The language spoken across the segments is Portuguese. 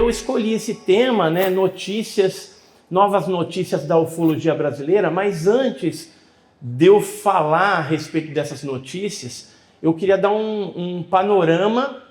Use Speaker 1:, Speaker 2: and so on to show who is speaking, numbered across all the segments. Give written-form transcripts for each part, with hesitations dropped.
Speaker 1: eu escolhi esse tema, né, novas notícias da ufologia brasileira, mas antes de eu falar a respeito dessas notícias, eu queria dar um panorama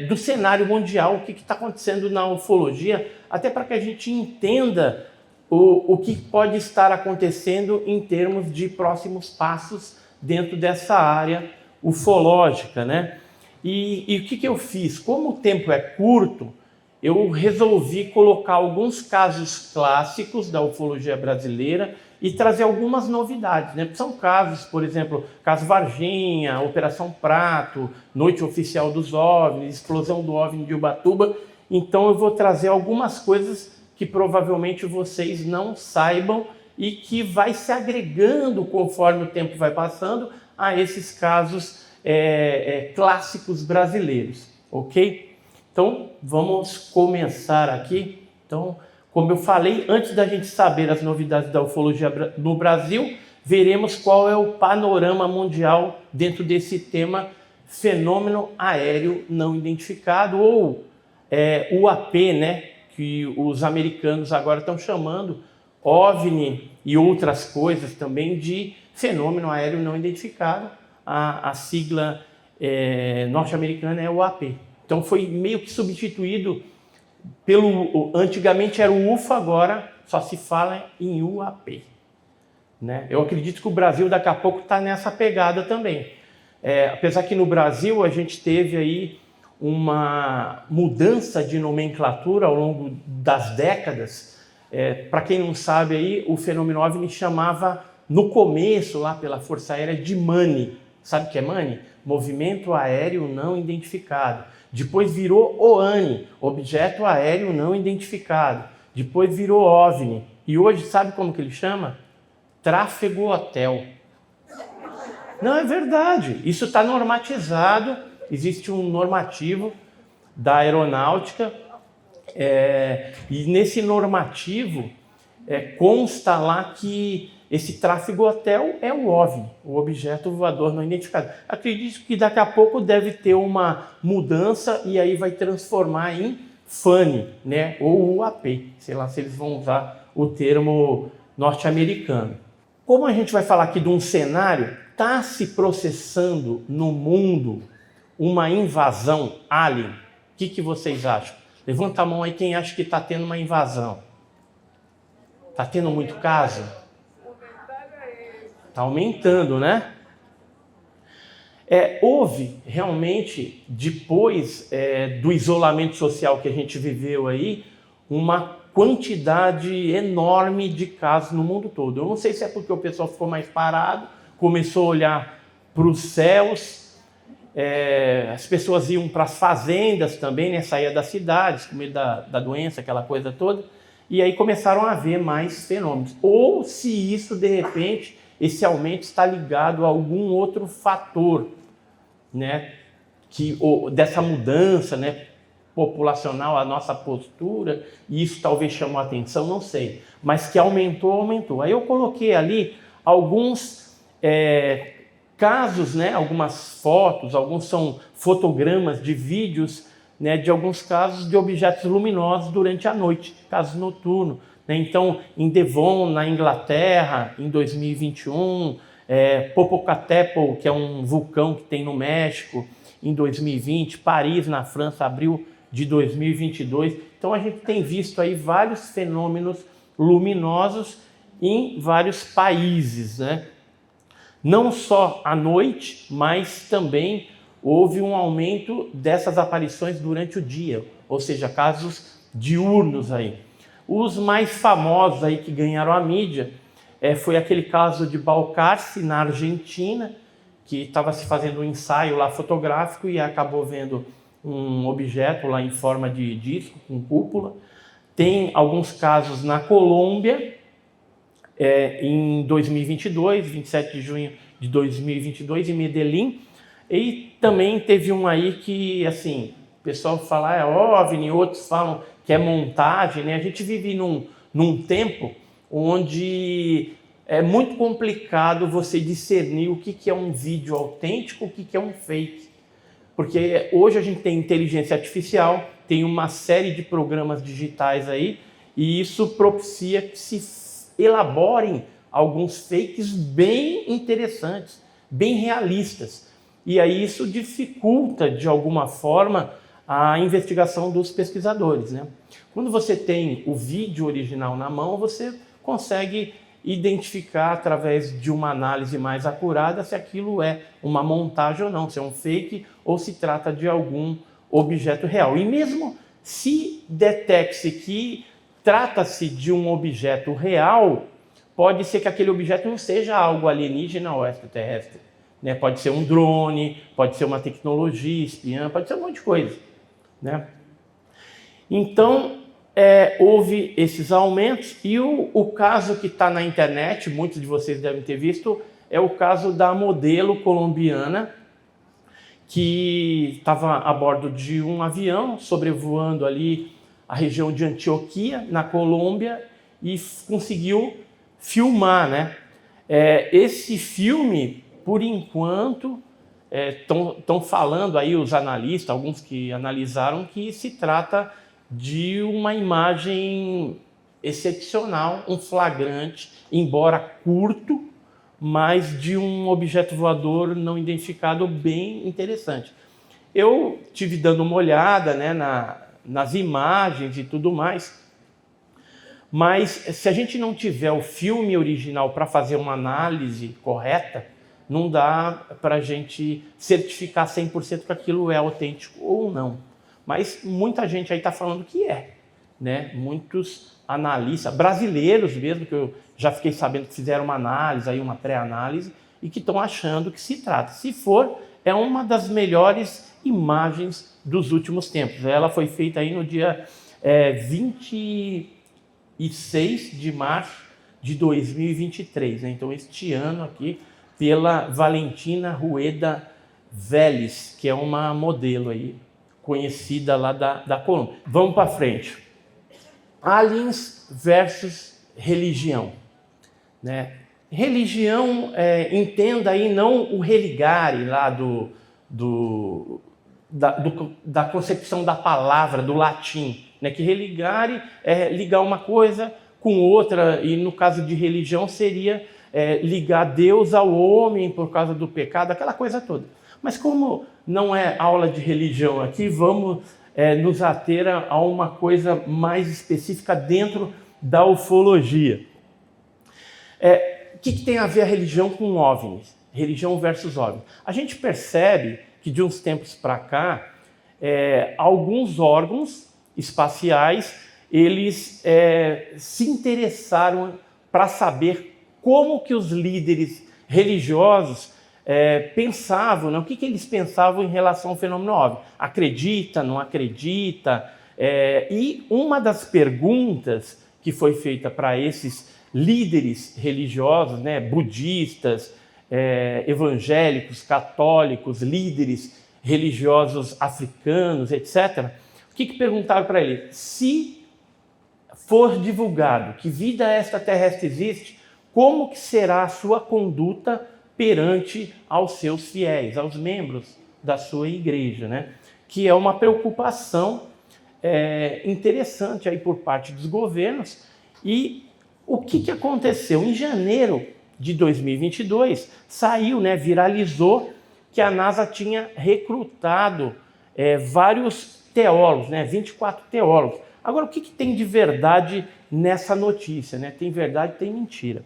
Speaker 1: do cenário mundial, o que está acontecendo na ufologia, até para que a gente entenda o que pode estar acontecendo em termos de próximos passos dentro dessa área ufológica, né? E o que eu fiz? Como o tempo é curto, eu resolvi colocar alguns casos clássicos da ufologia brasileira e trazer algumas novidades, né? São casos, por exemplo, caso Varginha, Operação Prato, Noite Oficial dos OVNIs, Explosão do OVNI de Ubatuba. Então eu vou trazer algumas coisas que provavelmente vocês não saibam e que vai se agregando conforme o tempo vai passando a esses casos clássicos brasileiros, ok? Então vamos começar aqui. Então, como eu falei, antes da gente saber as novidades da ufologia no Brasil, veremos qual é o panorama mundial dentro desse tema fenômeno aéreo não identificado, ou UAP, né, que os americanos agora estão chamando, OVNI e outras coisas também, de fenômeno aéreo não identificado. A sigla norte-americana é UAP. Então foi meio que substituído antigamente era o UFO, agora só se fala em UAP, né? Eu acredito que o Brasil daqui a pouco está nessa pegada também. Apesar que no Brasil a gente teve aí uma mudança de nomenclatura ao longo das décadas. Para quem não sabe aí, o fenômeno OVNI chamava no começo lá pela Força Aérea de MANI. Sabe o que é MANI? Movimento Aéreo Não Identificado. Depois virou OANI, Objeto Aéreo Não Identificado. Depois virou OVNI. E hoje, sabe como que ele chama? Tráfego Hotel. Não, é verdade. Isso está normatizado. Existe um normativo da aeronáutica. E nesse normativo consta lá que esse tráfego hotel é o OVNI, o objeto voador não identificado. Acredito que daqui a pouco deve ter uma mudança e aí vai transformar em FANI, né? Ou UAP, sei lá se eles vão usar o termo norte-americano. Como a gente vai falar aqui de um cenário, está se processando no mundo uma invasão alien. O que vocês acham? Levanta a mão aí quem acha que está tendo uma invasão. Está tendo muito caso? Está aumentando, né? Houve realmente, depois do isolamento social que a gente viveu aí, uma quantidade enorme de casos no mundo todo. Eu não sei se é porque o pessoal ficou mais parado, começou a olhar para os céus, as pessoas iam para as fazendas também, né? Saía das cidades, com medo da doença, aquela coisa toda, e aí começaram a haver mais fenômenos. Ou se isso, de repente, esse aumento está ligado a algum outro fator, né, dessa mudança, né, populacional, a nossa postura, e isso talvez chamou a atenção, não sei, mas que aumentou. Aí eu coloquei ali alguns casos, né, algumas fotos, alguns são fotogramas de vídeos, né, de alguns casos de objetos luminosos durante a noite, casos noturnos. Então, em Devon, na Inglaterra, em 2021, Popocatépetl, que é um vulcão que tem no México, em 2020, Paris, na França, abril de 2022. Então, a gente tem visto aí vários fenômenos luminosos em vários países, né? Não só à noite, mas também houve um aumento dessas aparições durante o dia, ou seja, casos diurnos aí. Os mais famosos aí que ganharam a mídia foi aquele caso de Balcarce, na Argentina, que estava se fazendo um ensaio lá fotográfico e acabou vendo um objeto lá em forma de disco, com cúpula. Tem alguns casos na Colômbia, em 2022, 27 de junho de 2022, em Medellín. E também teve um aí que, assim, o pessoal fala é OVNI, outros falam que é montagem, né? A gente vive num tempo onde é muito complicado você discernir o que é um vídeo autêntico, o que é um fake. Porque hoje a gente tem inteligência artificial, tem uma série de programas digitais aí, e isso propicia que se elaborem alguns fakes bem interessantes, bem realistas. E aí isso dificulta, de alguma forma, a investigação dos pesquisadores, né? Quando você tem o vídeo original na mão, você consegue identificar através de uma análise mais acurada se aquilo é uma montagem ou não, se é um fake ou se trata de algum objeto real. E mesmo se detecte que trata-se de um objeto real, pode ser que aquele objeto não seja algo alienígena ou extraterrestre, né? Pode ser um drone, pode ser uma tecnologia espiã, pode ser um monte de coisa, né? Então, houve esses aumentos e o caso que está na internet, muitos de vocês devem ter visto, é o caso da modelo colombiana que estava a bordo de um avião, sobrevoando ali a região de Antioquia, na Colômbia, e conseguiu filmar, né? Esse filme, por enquanto, estão falando aí os analistas, alguns que analisaram, que se trata de uma imagem excepcional, um flagrante, embora curto, mas de um objeto voador não identificado bem interessante. Eu tive dando uma olhada, né, nas imagens e tudo mais, mas se a gente não tiver o filme original para fazer uma análise correta, não dá para a gente certificar 100% que aquilo é autêntico ou não. Mas muita gente aí está falando que né? Muitos analistas, brasileiros mesmo, que eu já fiquei sabendo que fizeram uma análise, aí uma pré-análise, e que estão achando que se trata. Se for, é uma das melhores imagens dos últimos tempos. Ela foi feita aí no dia 26 de março de 2023, né? Então, este ano aqui, pela Valentina Rueda Vélez, que é uma modelo aí, conhecida lá da Colômbia. Vamos para frente. Aliens versus religião, né? Religião, entenda aí não o religare lá da concepção da palavra, do latim, né? Que religare é ligar uma coisa com outra, e no caso de religião seria ligar Deus ao homem por causa do pecado, aquela coisa toda. Mas como não é aula de religião aqui, vamos nos ater a uma coisa mais específica dentro da ufologia. O que tem a ver a religião com OVNIs? Religião versus OVNIs. A gente percebe que de uns tempos para cá, alguns órgãos espaciais, eles se interessaram para saber como que os líderes religiosos pensavam, né? O que eles pensavam em relação ao fenômeno OVNI. Acredita, não acredita? E uma das perguntas que foi feita para esses líderes religiosos, né, budistas, evangélicos, católicos, líderes religiosos africanos, etc., o que perguntaram para ele? Se for divulgado que vida extraterrestre existe, como que será a sua conduta perante aos seus fiéis, aos membros da sua igreja, né? Que é uma preocupação interessante aí por parte dos governos. E o que aconteceu? Em janeiro de 2022, saiu, né, viralizou que a NASA tinha recrutado vários teólogos, né, 24 teólogos. Agora, o que tem de verdade nessa notícia, né? Tem verdade, tem mentira.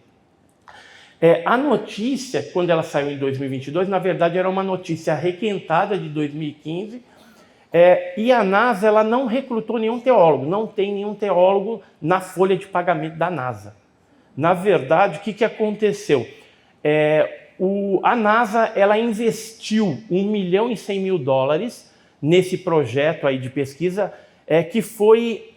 Speaker 1: A notícia, quando ela saiu em 2022, na verdade era uma notícia requentada de 2015, e a NASA ela não recrutou nenhum teólogo, não tem nenhum teólogo na folha de pagamento da NASA. Na verdade, o que aconteceu? A NASA ela investiu $1.100.000 nesse projeto aí de pesquisa, que foi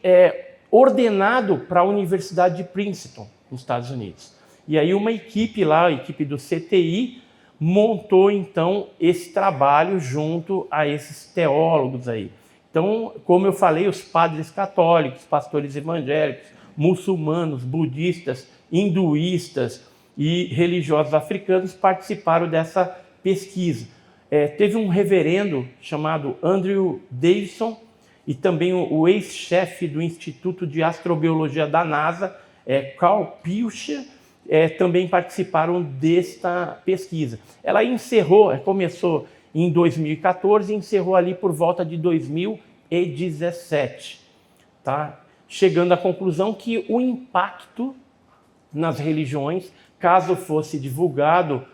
Speaker 1: ordenado para a Universidade de Princeton, nos Estados Unidos. E aí uma equipe lá, a equipe do CTI, montou então esse trabalho junto a esses teólogos aí. Então, como eu falei, os padres católicos, pastores evangélicos, muçulmanos, budistas, hinduístas e religiosos africanos participaram dessa pesquisa. teve um reverendo chamado Andrew Davidson e também o ex-chefe do Instituto de Astrobiologia da NASA, Carl Pilcher, também participaram desta pesquisa. Ela começou em 2014 e encerrou ali por volta de 2017, tá? Chegando à conclusão que o impacto nas religiões, caso fosse divulgado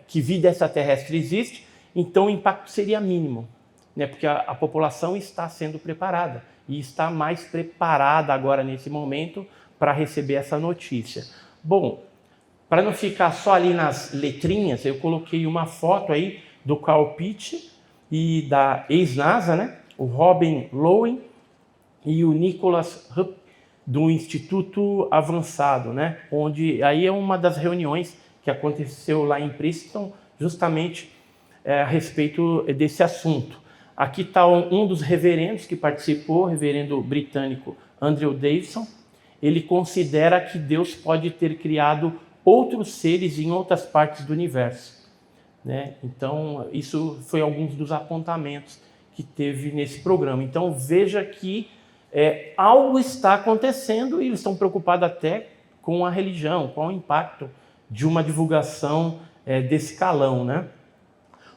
Speaker 1: que vida extraterrestre existe, então o impacto seria mínimo, né? Porque a população está sendo preparada e está mais preparada agora nesse momento para receber essa notícia. Bom, para não ficar só ali nas letrinhas, eu coloquei uma foto aí do Carl Pitt e da ex-NASA, né? O Robin Lowen e o Nicholas Hupp, do Instituto Avançado, né? Onde aí é uma das reuniões que aconteceu lá em Princeton, justamente a respeito desse assunto. Aqui está um dos reverendos que participou, o reverendo britânico Andrew Davidson. Ele considera que Deus pode ter criado outros seres em outras partes do universo, né? Então, isso foi alguns dos apontamentos que teve nesse programa. Então, veja que algo está acontecendo e eles estão preocupados até com a religião, com o impacto de uma divulgação desse calão, né?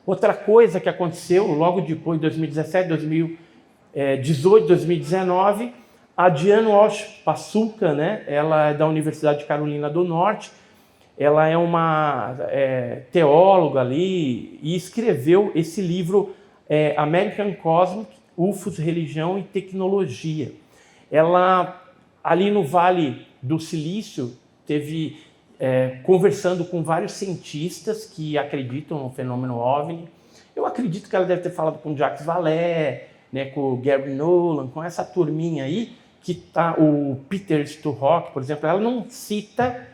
Speaker 1: Outra coisa que aconteceu logo depois, 2017, 2018, 2019, a Diane Walsh Pasulka, né? Ela é da Universidade de Carolina do Norte, ela é uma teóloga ali e escreveu esse livro American Cosmic, UFOs, Religião e Tecnologia. Ela, ali no Vale do Silício, teve conversando com vários cientistas que acreditam no fenômeno OVNI. Eu acredito que ela deve ter falado com Jacques Vallée, né, com o Gary Nolan, com essa turminha aí, que tá o Peter Sturrock, por exemplo. Ela não cita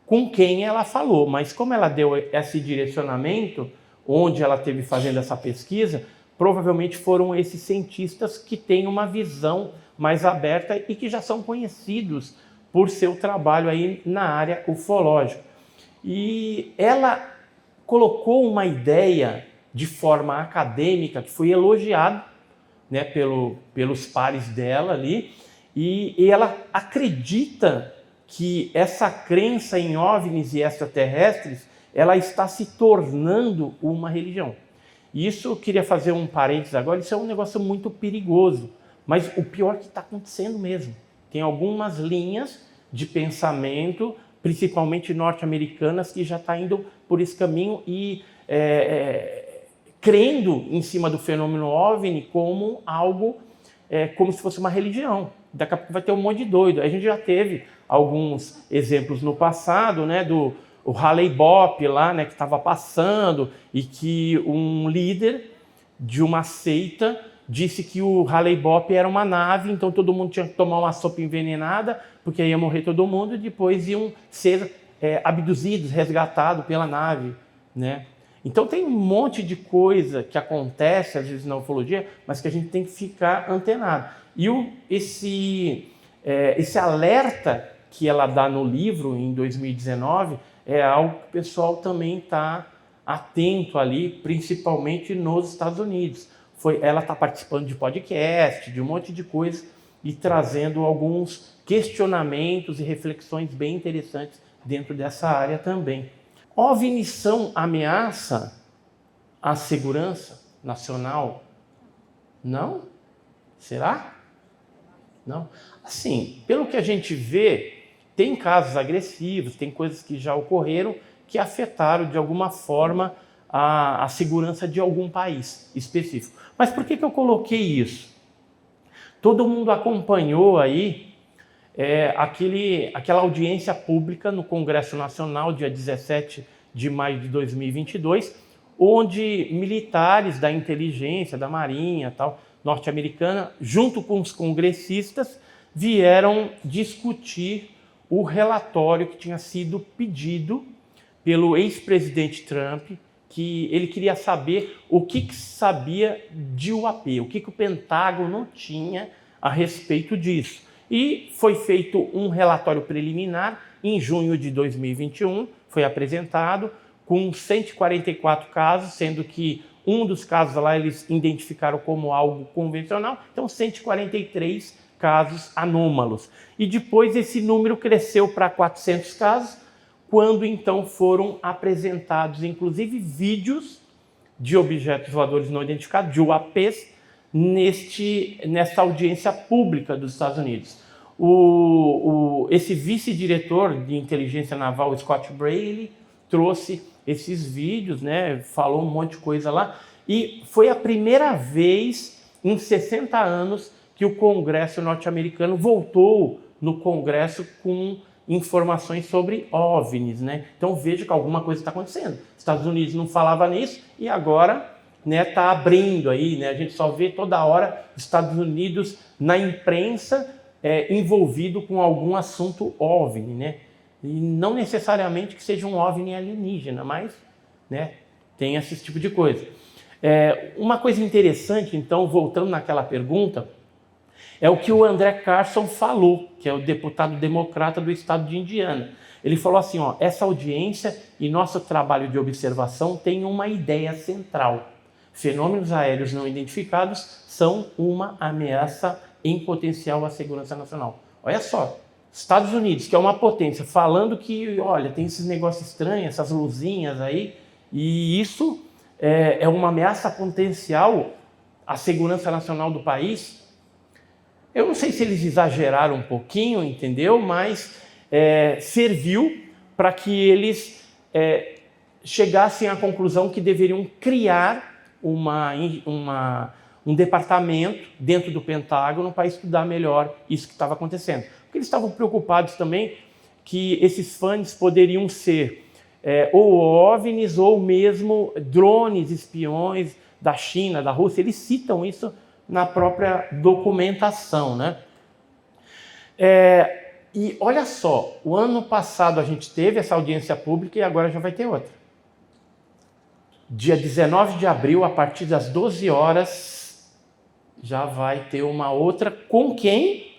Speaker 1: com quem ela falou, mas como ela deu esse direcionamento, onde ela esteve fazendo essa pesquisa, provavelmente foram esses cientistas que têm uma visão mais aberta e que já são conhecidos por seu trabalho aí na área ufológica. E ela colocou uma ideia de forma acadêmica que foi elogiada, né, pelos pares dela ali, e ela acredita que essa crença em OVNIs e extraterrestres, ela está se tornando uma religião. E isso, eu queria fazer um parênteses agora, isso é um negócio muito perigoso, mas o pior é que está acontecendo mesmo. Tem algumas linhas de pensamento, principalmente norte-americanas, que já está indo por esse caminho e crendo em cima do fenômeno OVNI como algo, como se fosse uma religião. Daqui a pouco vai ter um monte de doido. A gente já teve alguns exemplos no passado, né, do Halley Bopp lá, né, que estava passando e que um líder de uma seita disse que o Halley Bopp era uma nave, então todo mundo tinha que tomar uma sopa envenenada, porque ia morrer todo mundo e depois iam ser abduzidos, resgatados pela nave, né? Então tem um monte de coisa que acontece às vezes na ufologia, mas que a gente tem que ficar antenado. E esse alerta que ela dá no livro em 2019 é algo que o pessoal também está atento ali, principalmente nos Estados Unidos. Ela está participando de podcast, de um monte de coisa e trazendo alguns questionamentos e reflexões bem interessantes dentro dessa área também. OVNIs são ameaça à segurança nacional? Não? Será? Não? Assim, pelo que a gente vê, tem casos agressivos, tem coisas que já ocorreram que afetaram de alguma forma a segurança de algum país específico. Mas por que eu coloquei isso? Todo mundo acompanhou aí aquela audiência pública no Congresso Nacional, dia 17 de maio de 2022, onde militares da inteligência, da Marinha, tal, norte-americana, junto com os congressistas, vieram discutir o relatório que tinha sido pedido pelo ex-presidente Trump, que ele queria saber o que sabia de UAP, o que o Pentágono tinha a respeito disso. E foi feito um relatório preliminar em junho de 2021, foi apresentado com 144 casos, sendo que um dos casos lá eles identificaram como algo convencional, então 143 casos anômalos. E depois esse número cresceu para 400 casos, quando então foram apresentados, inclusive, vídeos de objetos voadores não identificados, de UAPs, nesta audiência pública dos Estados Unidos. Esse vice-diretor de inteligência naval, Scott Braley, trouxe esses vídeos, né, falou um monte de coisa lá, e foi a primeira vez em 60 anos que o Congresso norte-americano voltou no Congresso com informações sobre OVNIs, né? Então veja que alguma coisa está acontecendo. Estados Unidos não falava nisso e agora, né, está abrindo aí, né? A gente só vê toda hora Estados Unidos na imprensa envolvido com algum assunto OVNI, né? E não necessariamente que seja um OVNI alienígena, mas, né, tem esse tipo de coisa. Uma coisa interessante, então, voltando naquela pergunta, é o que o André Carson falou, que é o deputado democrata do estado de Indiana. Ele falou assim, ó, essa audiência e nosso trabalho de observação tem uma ideia central. Fenômenos aéreos não identificados são uma ameaça em potencial à segurança nacional. Olha só, Estados Unidos, que é uma potência, falando que, olha, tem esses negócios estranhos, essas luzinhas aí, e isso é uma ameaça potencial à segurança nacional do país. Eu não sei se eles exageraram um pouquinho, entendeu? Mas serviu para que eles chegassem à conclusão que deveriam criar um departamento dentro do Pentágono para estudar melhor isso que estava acontecendo. Porque eles estavam preocupados também que esses fãs poderiam ser ou OVNIs ou mesmo drones espiões da China, da Rússia. Eles citam isso na própria documentação, né? E olha só, o ano passado a gente teve essa audiência pública e agora já vai ter outra. Dia 19 de abril, a partir das 12 horas, já vai ter uma outra com quem?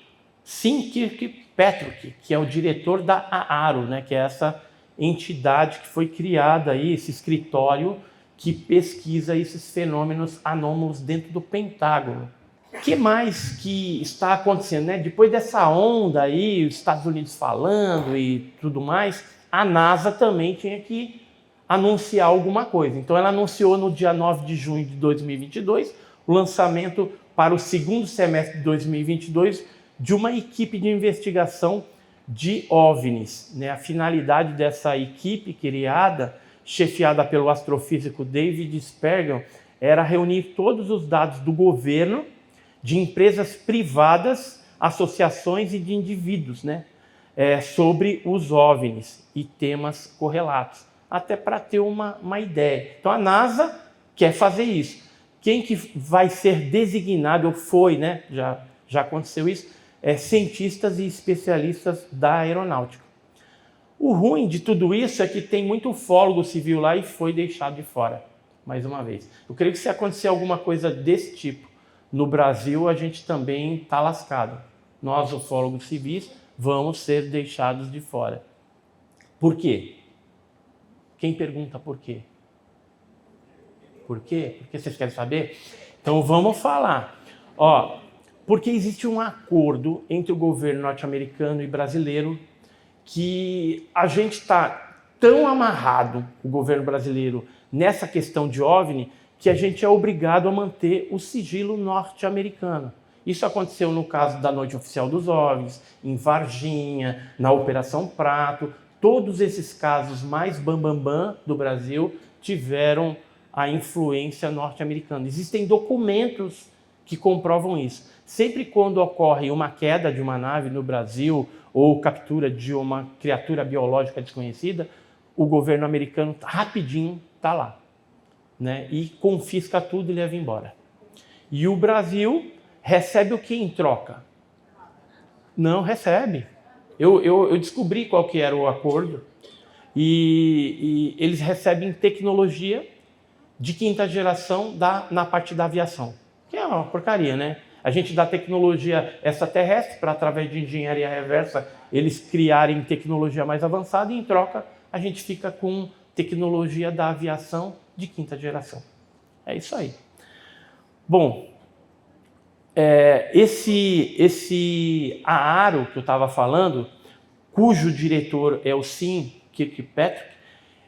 Speaker 1: Sim, Kirkpatrick, que é o diretor da AARO, né? Que é essa entidade que foi criada aí, esse escritório que pesquisa esses fenômenos anômalos dentro do Pentágono. O que mais que está acontecendo, né? Depois dessa onda aí, os Estados Unidos falando e tudo mais, a NASA também tinha que anunciar alguma coisa. Então ela anunciou no dia 9 de junho de 2022 o lançamento para o segundo semestre de 2022 de uma equipe de investigação de OVNIs, né? A finalidade dessa equipe criada, chefiada pelo astrofísico David Spergel, era reunir todos os dados do governo, de empresas privadas, associações e de indivíduos, né? Sobre os OVNIs e temas correlatos, até para ter uma ideia. Então a NASA quer fazer isso. Quem que vai ser designado, ou foi, né? Já aconteceu isso, cientistas e especialistas da aeronáutica. O ruim de tudo isso é que tem muito ufólogo civil lá e foi deixado de fora, mais uma vez. Eu creio que se acontecer alguma coisa desse tipo no Brasil, a gente também está lascado. Nós, ufólogos civis, vamos ser deixados de fora. Por quê? Quem pergunta por quê? Por quê? Porque vocês querem saber? Então vamos falar. Porque existe um acordo entre o governo norte-americano e brasileiro que a gente está tão amarrado, o governo brasileiro, nessa questão de OVNI, que a gente é obrigado a manter o sigilo norte-americano. Isso aconteceu no caso da Noite Oficial dos OVNIs, em Varginha, na Operação Prato. Todos esses casos mais bambambam do Brasil tiveram a influência norte-americana. Existem documentos que comprovam isso. Sempre quando ocorre uma queda de uma nave no Brasil ou captura de uma criatura biológica desconhecida, o governo americano rapidinho está lá, né? E confisca tudo e leva embora. E o Brasil recebe o que em troca? Não recebe. Eu descobri qual que era o acordo e eles recebem tecnologia de quinta geração na parte da aviação, que é uma porcaria, né? A gente dá tecnologia extraterrestre para, através de engenharia reversa, eles criarem tecnologia mais avançada e, em troca, a gente fica com tecnologia da aviação de 5ª geração. É isso aí. Bom, esse AARO que eu estava falando, cujo diretor é o Sim Kirkpatrick,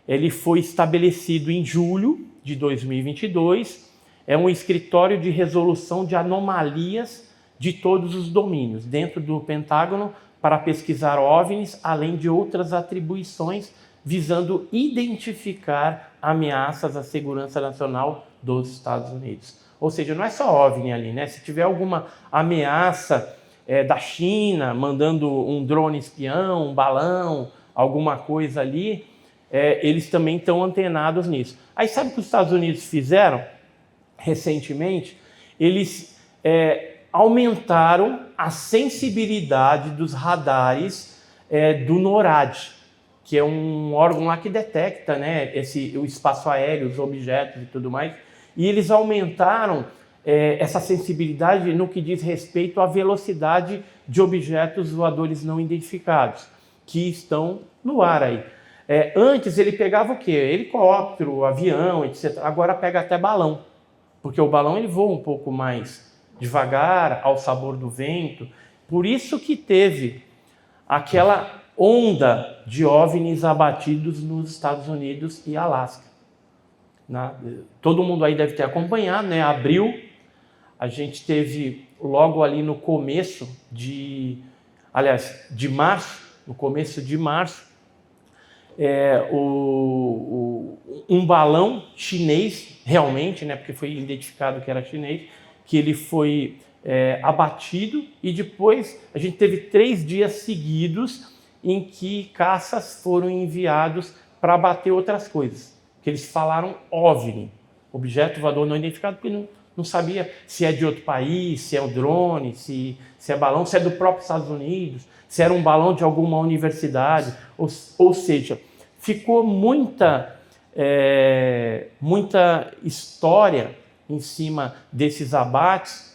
Speaker 1: ele foi estabelecido em julho de 2022, é um escritório de resolução de anomalias de todos os domínios, dentro do Pentágono, para pesquisar OVNIs, além de outras atribuições, visando identificar ameaças à segurança nacional dos Estados Unidos. Ou seja, não é só OVNI ali, né? Se tiver alguma ameaça da China, mandando um drone espião, um balão, alguma coisa ali, eles também estão antenados nisso. Aí sabe o que os Estados Unidos fizeram recentemente? Eles aumentaram a sensibilidade dos radares do NORAD, que é um órgão lá que detecta, né, o espaço aéreo, os objetos e tudo mais. E eles aumentaram essa sensibilidade no que diz respeito à velocidade de objetos voadores não identificados, que estão no ar aí. Antes ele pegava o quê? Helicóptero, avião, etc. Agora pega até balão, porque o balão ele voa um pouco mais devagar, ao sabor do vento. Por isso que teve aquela onda de OVNIs abatidos nos Estados Unidos e Alasca. Todo mundo aí deve ter acompanhado, né? Abril, a gente teve logo ali no começo de março, um balão chinês, realmente, né? Porque foi identificado que era chinês, que ele foi abatido, e depois a gente teve 3 dias seguidos em que caças foram enviados para abater outras coisas, que eles falaram OVNI, objeto voador não identificado, porque não sabia se é de outro país, se é um drone, se é balão, se é do próprio Estados Unidos, se era um balão de alguma universidade, ou seja, ficou muita história em cima desses abates.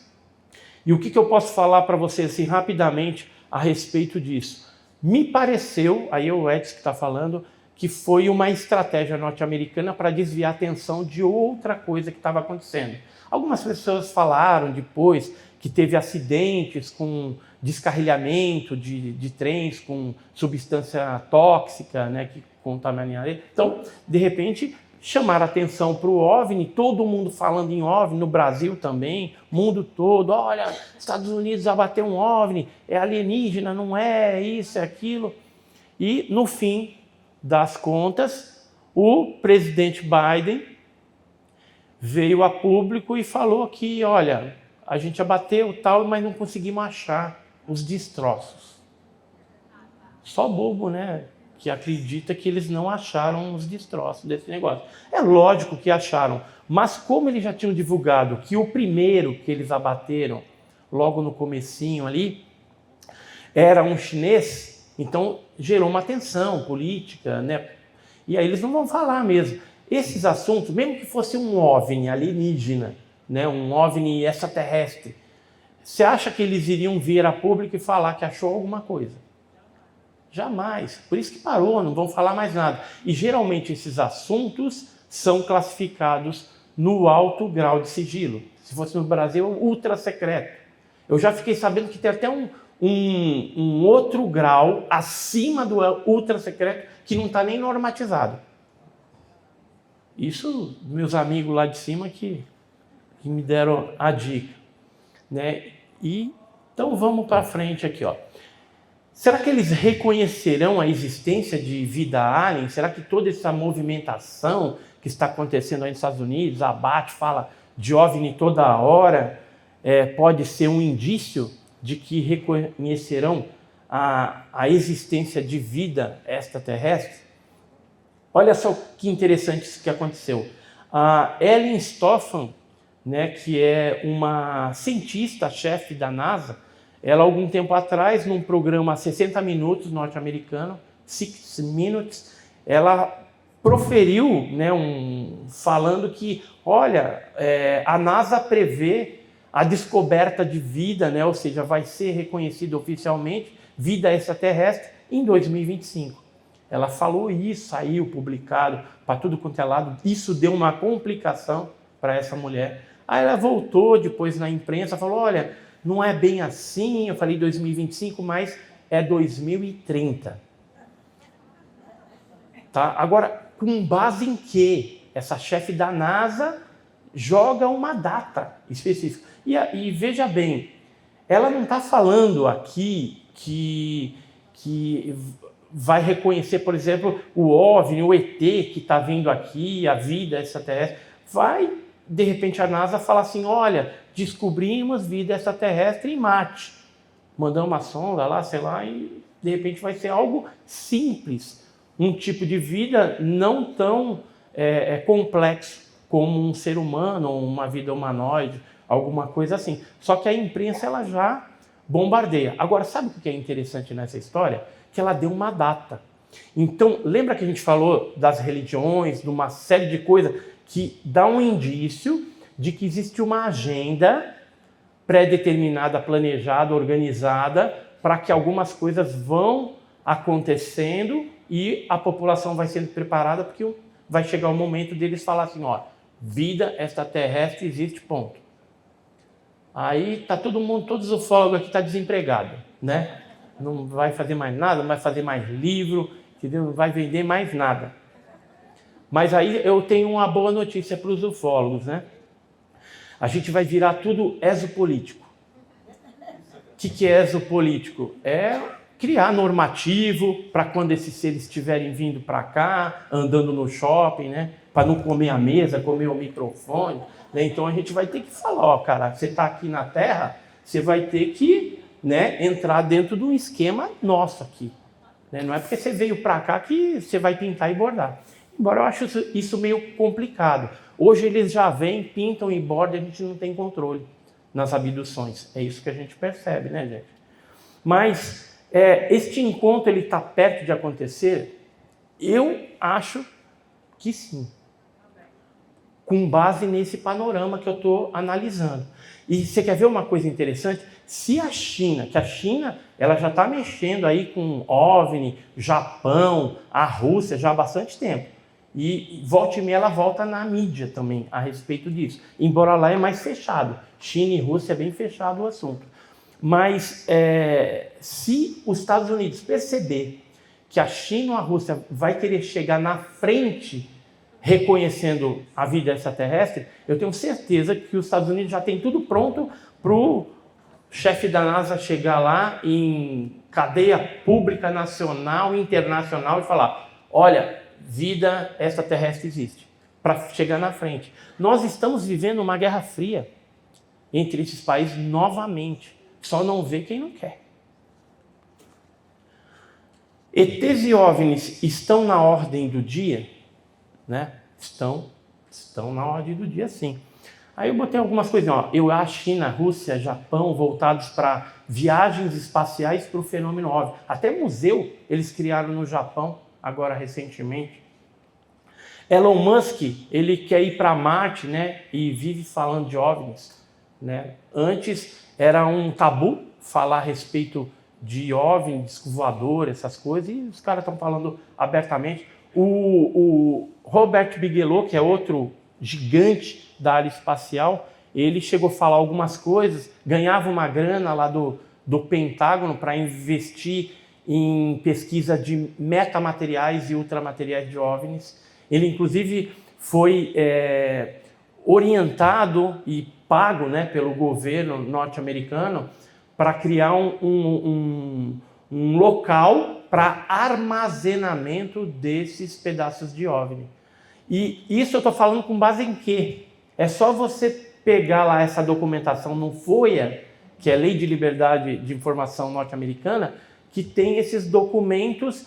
Speaker 1: E o que eu posso falar para vocês assim, rapidamente a respeito disso? Me pareceu, aí é o Edson que está falando, que foi uma estratégia norte-americana para desviar a atenção de outra coisa que estava acontecendo. Algumas pessoas falaram depois que teve acidentes com descarrilhamento de trens com substância tóxica, né, que contaminaria. Então, de repente, chamaram atenção para o OVNI, todo mundo falando em OVNI, no Brasil também, mundo todo. Olha, Estados Unidos abateu um OVNI, é alienígena, não é isso, é aquilo. E, no fim das contas, o presidente Biden veio a público e falou que, olha, a gente abateu tal, mas não conseguimos achar os destroços. Só bobo, né? Que acredita que eles não acharam os destroços desse negócio. É lógico que acharam, mas como eles já tinham divulgado que o primeiro que eles abateram, logo no comecinho ali, era um chinês, então gerou uma tensão política, né? E aí eles não vão falar mesmo. Esses assuntos, mesmo que fosse um OVNI alienígena, né, um OVNI extraterrestre, você acha que eles iriam vir a público e falar que achou alguma coisa? Jamais. Por isso que parou, não vão falar mais nada. E geralmente esses assuntos são classificados no alto grau de sigilo. Se fosse no Brasil, ultra secreto. Eu já fiquei sabendo que tem até um outro grau acima do ultra secreto que não está nem normatizado. Isso, meus amigos lá de cima que me deram a dica, né? E então vamos para frente aqui, ó. Será que eles reconhecerão a existência de vida alien? Será que toda essa movimentação que está acontecendo aí nos Estados Unidos, abate, fala de OVNI toda hora, pode ser um indício de que reconhecerão a existência de vida extraterrestre? Olha só que interessante isso que aconteceu. A Ellen Stofan, né, que é uma cientista-chefe da NASA, ela, algum tempo atrás, num programa 60 minutos norte-americano, 60 Minutes, ela proferiu, né, falando que, olha, a NASA prevê a descoberta de vida, né, ou seja, vai ser reconhecida oficialmente vida extraterrestre em 2025. Ela falou isso, saiu publicado para tudo quanto é lado. Isso deu uma complicação para essa mulher. Aí ela voltou depois na imprensa, falou, olha, não é bem assim, eu falei 2025, mas é 2030. Tá? Agora, com base em que essa chefe da NASA joga uma data específica? E veja bem, ela não está falando aqui que vai reconhecer, por exemplo, o OVNI, o ET que está vindo aqui, a vida extraterrestre. Vai, de repente, a NASA falar assim, olha, descobrimos vida extraterrestre em Marte. Mandamos uma sonda lá, sei lá, e de repente vai ser algo simples. Um tipo de vida não tão complexo como um ser humano ou uma vida humanoide, alguma coisa assim. Só que a imprensa ela já bombardeia. Agora, sabe o que é interessante nessa história? Que ela deu uma data. Então, lembra que a gente falou das religiões, de uma série de coisas que dá um indício de que existe uma agenda pré-determinada, planejada, organizada, para que algumas coisas vão acontecendo e a população vai sendo preparada, porque vai chegar o momento deles falar assim, ó, vida extraterrestre existe, ponto. Aí tá todo mundo, todos os ufólogos aqui tá desempregado, né? Não vai fazer mais nada, não vai fazer mais livro, entendeu? Não vai vender mais nada. Mas aí eu tenho uma boa notícia para os ufólogos, né? A gente vai virar tudo exopolítico. O que é exopolítico? É criar normativo para quando esses seres estiverem vindo para cá, andando no shopping, né? Para não comer a mesa, comer o microfone. Né? Então a gente vai ter que falar, ó, cara, você está aqui na Terra, você vai ter que, né, entrar dentro de um esquema nosso aqui. Né? Não é porque você veio para cá que você vai pintar e bordar. Embora eu acho isso meio complicado. Hoje eles já vêm, pintam e bordam e a gente não tem controle nas abduções. É isso que a gente percebe, né, gente? Mas este encontro ele está perto de acontecer? Eu acho que sim. Com base nesse panorama que eu estou analisando. E você quer ver uma coisa interessante? Se a China, que a China ela já está mexendo aí com OVNI, Japão, a Rússia já há bastante tempo. E volta e meia ela volta na mídia também a respeito disso. Embora lá é mais fechado. China e Rússia é bem fechado o assunto. Mas se os Estados Unidos perceber que a China ou a Rússia vai querer chegar na frente reconhecendo a vida extraterrestre, eu tenho certeza que os Estados Unidos já tem tudo pronto para o chefe da NASA chegar lá em cadeia pública nacional e internacional e falar, olha, vida extraterrestre existe, para chegar na frente. Nós estamos vivendo uma guerra fria entre esses países novamente, só não vê quem não quer. ETs e OVNIs estão na ordem do dia? Né? Estão na ordem do dia, sim. Aí eu botei algumas coisas, ó. A China, Rússia, Japão, voltados para viagens espaciais para o fenômeno OVNI. Até museu eles criaram no Japão, agora recentemente. Elon Musk, ele quer ir para Marte, né? E vive falando de OVNIs, né? Antes era um tabu falar a respeito de OVNI, disco voador, essas coisas, e os caras estão falando abertamente. O Robert Bigelow, que é outro gigante da área espacial, ele chegou a falar algumas coisas, ganhava uma grana lá do Pentágono para investir em pesquisa de metamateriais e ultramateriais de OVNIs. Ele, inclusive, foi orientado e pago, né, pelo governo norte-americano para criar um local para armazenamento desses pedaços de OVNI. E isso eu estou falando com base em quê? É só você pegar lá essa documentação no FOIA, que é a Lei de Liberdade de Informação norte-americana, que tem esses documentos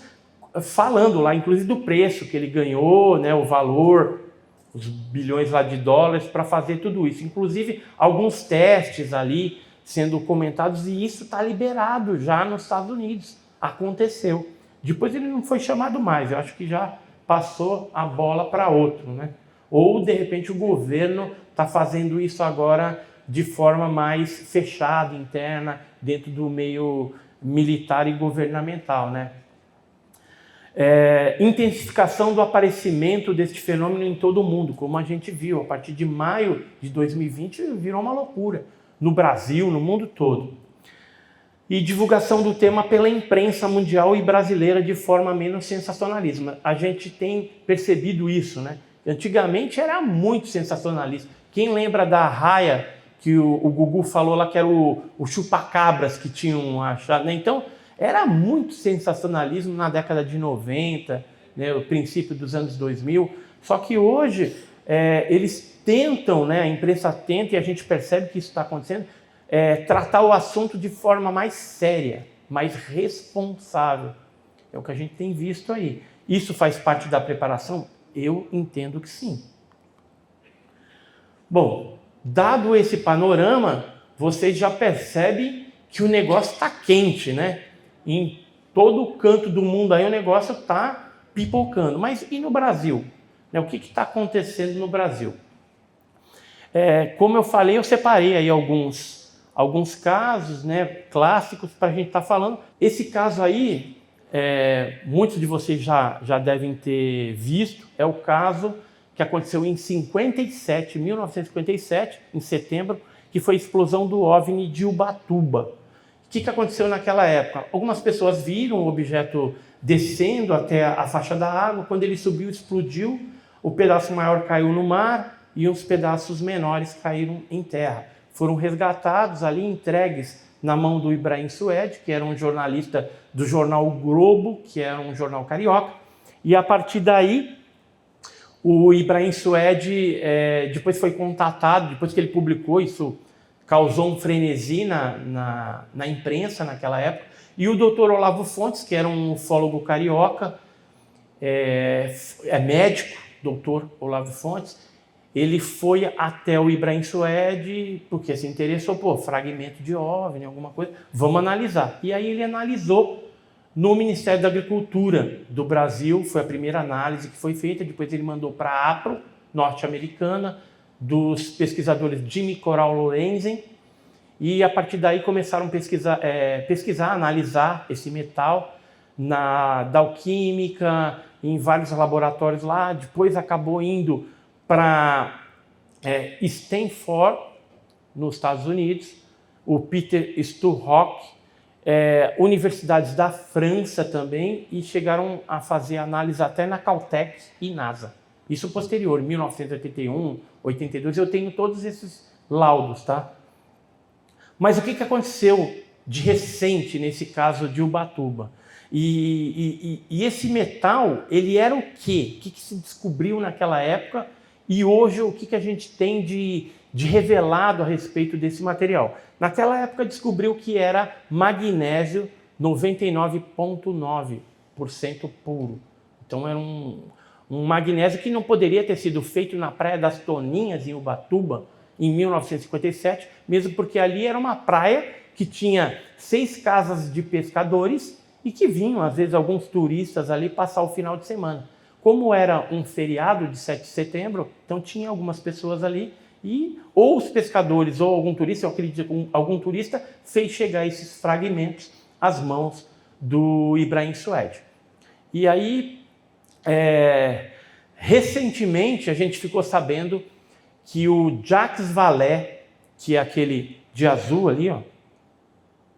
Speaker 1: falando lá, inclusive do preço que ele ganhou, né, o valor, os bilhões lá de dólares para fazer tudo isso. Inclusive alguns testes ali sendo comentados, e isso está liberado já nos Estados Unidos. Aconteceu. Depois ele não foi chamado mais, eu acho que já passou a bola para outro, né? Ou de repente o governo está fazendo isso agora de forma mais fechada, interna, dentro do meio militar e governamental, né? Intensificação do aparecimento deste fenômeno em todo o mundo, como a gente viu, a partir de maio de 2020 virou uma loucura, no Brasil, no mundo todo. E divulgação do tema pela imprensa mundial e brasileira de forma menos sensacionalista. A gente tem percebido isso, né? Antigamente era muito sensacionalista. Quem lembra da raia que o Gugu falou lá, que era o chupacabras que tinham achado, né? Então, era muito sensacionalismo na década de 90, né? O princípio dos anos 2000. Só que hoje, eles tentam, né? A imprensa tenta, e a gente percebe que isso está acontecendo, tratar o assunto de forma mais séria, mais responsável. É o que a gente tem visto aí. Isso faz parte da preparação? Eu entendo que sim. Bom, dado esse panorama, vocês já percebem que o negócio está quente, né? Em todo canto do mundo aí o negócio está pipocando. Mas e no Brasil? O que está acontecendo no Brasil? Como eu falei, eu separei aí alguns casos, né, clássicos para a gente estar falando. Esse caso aí, muitos de vocês já devem ter visto, é o caso que aconteceu em 1957, em setembro, que foi a explosão do OVNI de Ubatuba. O que aconteceu naquela época? Algumas pessoas viram o objeto descendo até a faixa da água, quando ele subiu, explodiu, o pedaço maior caiu no mar e os pedaços menores caíram em terra. Foram resgatados ali, entregues na mão do Ibrahim Sued, que era um jornalista do jornal O Globo, que era um jornal carioca, e a partir daí o Ibrahim Sued depois foi contatado, depois que ele publicou, isso causou um frenesi na imprensa naquela época, e o doutor Olavo Fontes, que era um ufólogo carioca, médico, doutor Olavo Fontes, ele foi até o Ibrahim Sued porque se interessou, fragmento de OVNI, alguma coisa, vamos analisar. E aí ele analisou no Ministério da Agricultura do Brasil, foi a primeira análise que foi feita, depois ele mandou para a APRO, norte-americana, dos pesquisadores Jimmy Coral Lorenzen, e a partir daí começaram a pesquisar, analisar esse metal na Dow Química, em vários laboratórios lá, depois acabou indo para Stanford, nos Estados Unidos, o Peter Sturrock, universidades da França também, e chegaram a fazer análise até na Caltech e NASA. Isso posterior, 1981, 82, eu tenho todos esses laudos, tá? Mas o que aconteceu de recente nesse caso de Ubatuba? E esse metal, ele era o quê? O que se descobriu naquela época? E hoje o que a gente tem de revelado a respeito desse material? Naquela época descobriu que era magnésio 99,9% puro. Então era um magnésio que não poderia ter sido feito na Praia das Toninhas, em Ubatuba, em 1957, mesmo porque ali era uma praia que tinha 6 casas de pescadores e que vinham, às vezes, alguns turistas ali passar o final de semana. Como era um feriado de 7 de setembro, então tinha algumas pessoas ali e ou os pescadores ou algum turista, eu acredito que algum turista, fez chegar esses fragmentos às mãos do Ibrahim Sued. E aí, recentemente, a gente ficou sabendo que o Jacques Vallée, que é aquele de azul ali, ó,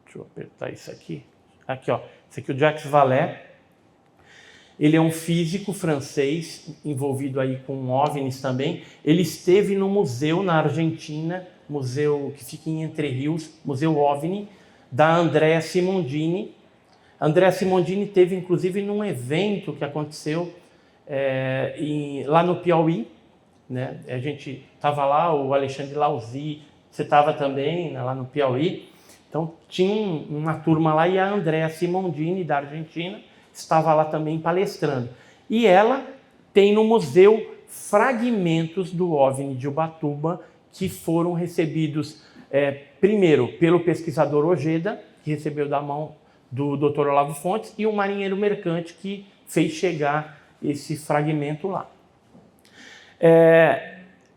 Speaker 1: deixa eu apertar isso aqui, ó, esse aqui é o Jacques Vallée. Ele é um físico francês envolvido aí com OVNIs também. Ele esteve no museu na Argentina, museu que fica em Entre Rios, Museu OVNI, da Andrea Simondini. A Andrea Simondini teve inclusive num evento que aconteceu lá no Piauí, né? A gente estava lá, o Alexandre Lauzi, você estava também, né, lá no Piauí. Então tinha uma turma lá e a Andrea Simondini, da Argentina, estava lá também palestrando. E ela tem no museu fragmentos do OVNI de Ubatuba que foram recebidos primeiro pelo pesquisador Ojeda, que recebeu da mão do Dr. Olavo Fontes, e um marinheiro mercante que fez chegar esse fragmento lá.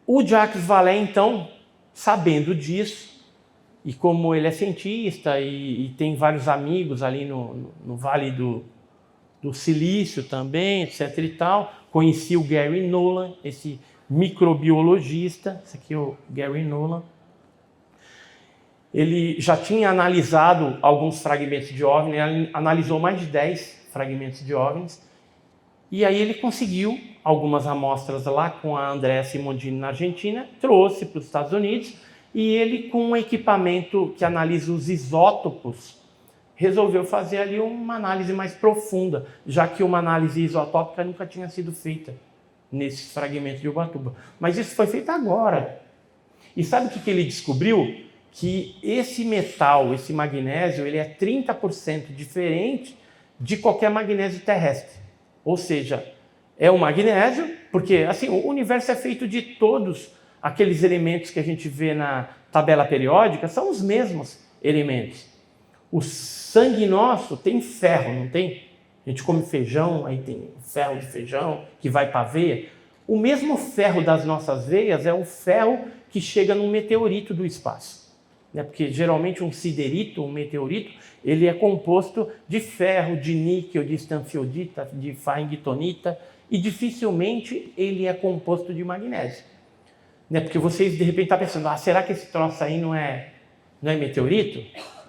Speaker 1: O Jacques Vallée, então, sabendo disso, e como ele é cientista e tem vários amigos ali no Vale do silício também, etc. e tal. Conheci o Gary Nolan, esse microbiologista. Esse aqui é o Gary Nolan. Ele já tinha analisado alguns fragmentos de OVNI, ele analisou mais de 10 fragmentos de OVNIs, e aí ele conseguiu algumas amostras lá com a Andrea Simondini na Argentina, trouxe para os Estados Unidos, e ele, com um equipamento que analisa os isótopos, resolveu fazer ali uma análise mais profunda, já que uma análise isotópica nunca tinha sido feita nesses fragmentos de Ubatuba. Mas isso foi feito agora. E sabe o que ele descobriu? Que esse metal, esse magnésio, ele é 30% diferente de qualquer magnésio terrestre. Ou seja, é o magnésio, porque assim, o universo é feito de todos aqueles elementos que a gente vê na tabela periódica, são os mesmos elementos. O sangue nosso tem ferro, não tem? A gente come feijão, aí tem ferro de feijão que vai para a veia. O mesmo ferro das nossas veias é o ferro que chega num meteorito do espaço. Porque geralmente um siderito, um meteorito, ele é composto de ferro, de níquel, de estanfiodita, de faringitonita, e dificilmente ele é composto de magnésio. Porque vocês de repente estão pensando, será que esse troço aí não é meteorito?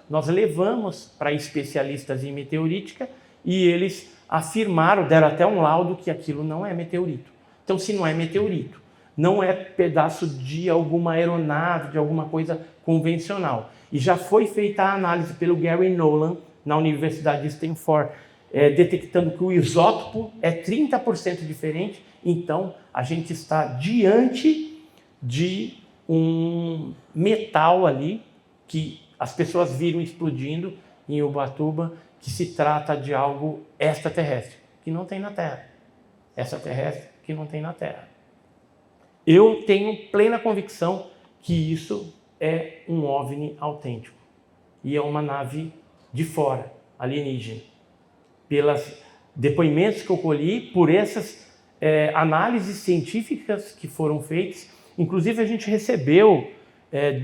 Speaker 1: Nós levamos para especialistas em meteorítica e eles afirmaram, deram até um laudo que aquilo não é meteorito. Então, se não é meteorito, não é pedaço de alguma aeronave, de alguma coisa convencional. E já foi feita a análise pelo Gary Nolan, na Universidade de Stanford, detectando que o isótopo é 30% diferente. Então, a gente está diante de um metal ali, que as pessoas viram explodindo em Ubatuba, que se trata de algo extraterrestre, que não tem na Terra. Extraterrestre que não tem na Terra. Eu tenho plena convicção que isso é um OVNI autêntico. E é uma nave de fora, alienígena. Pelos depoimentos que eu colhi, por essas análises científicas que foram feitas. Inclusive, a gente recebeu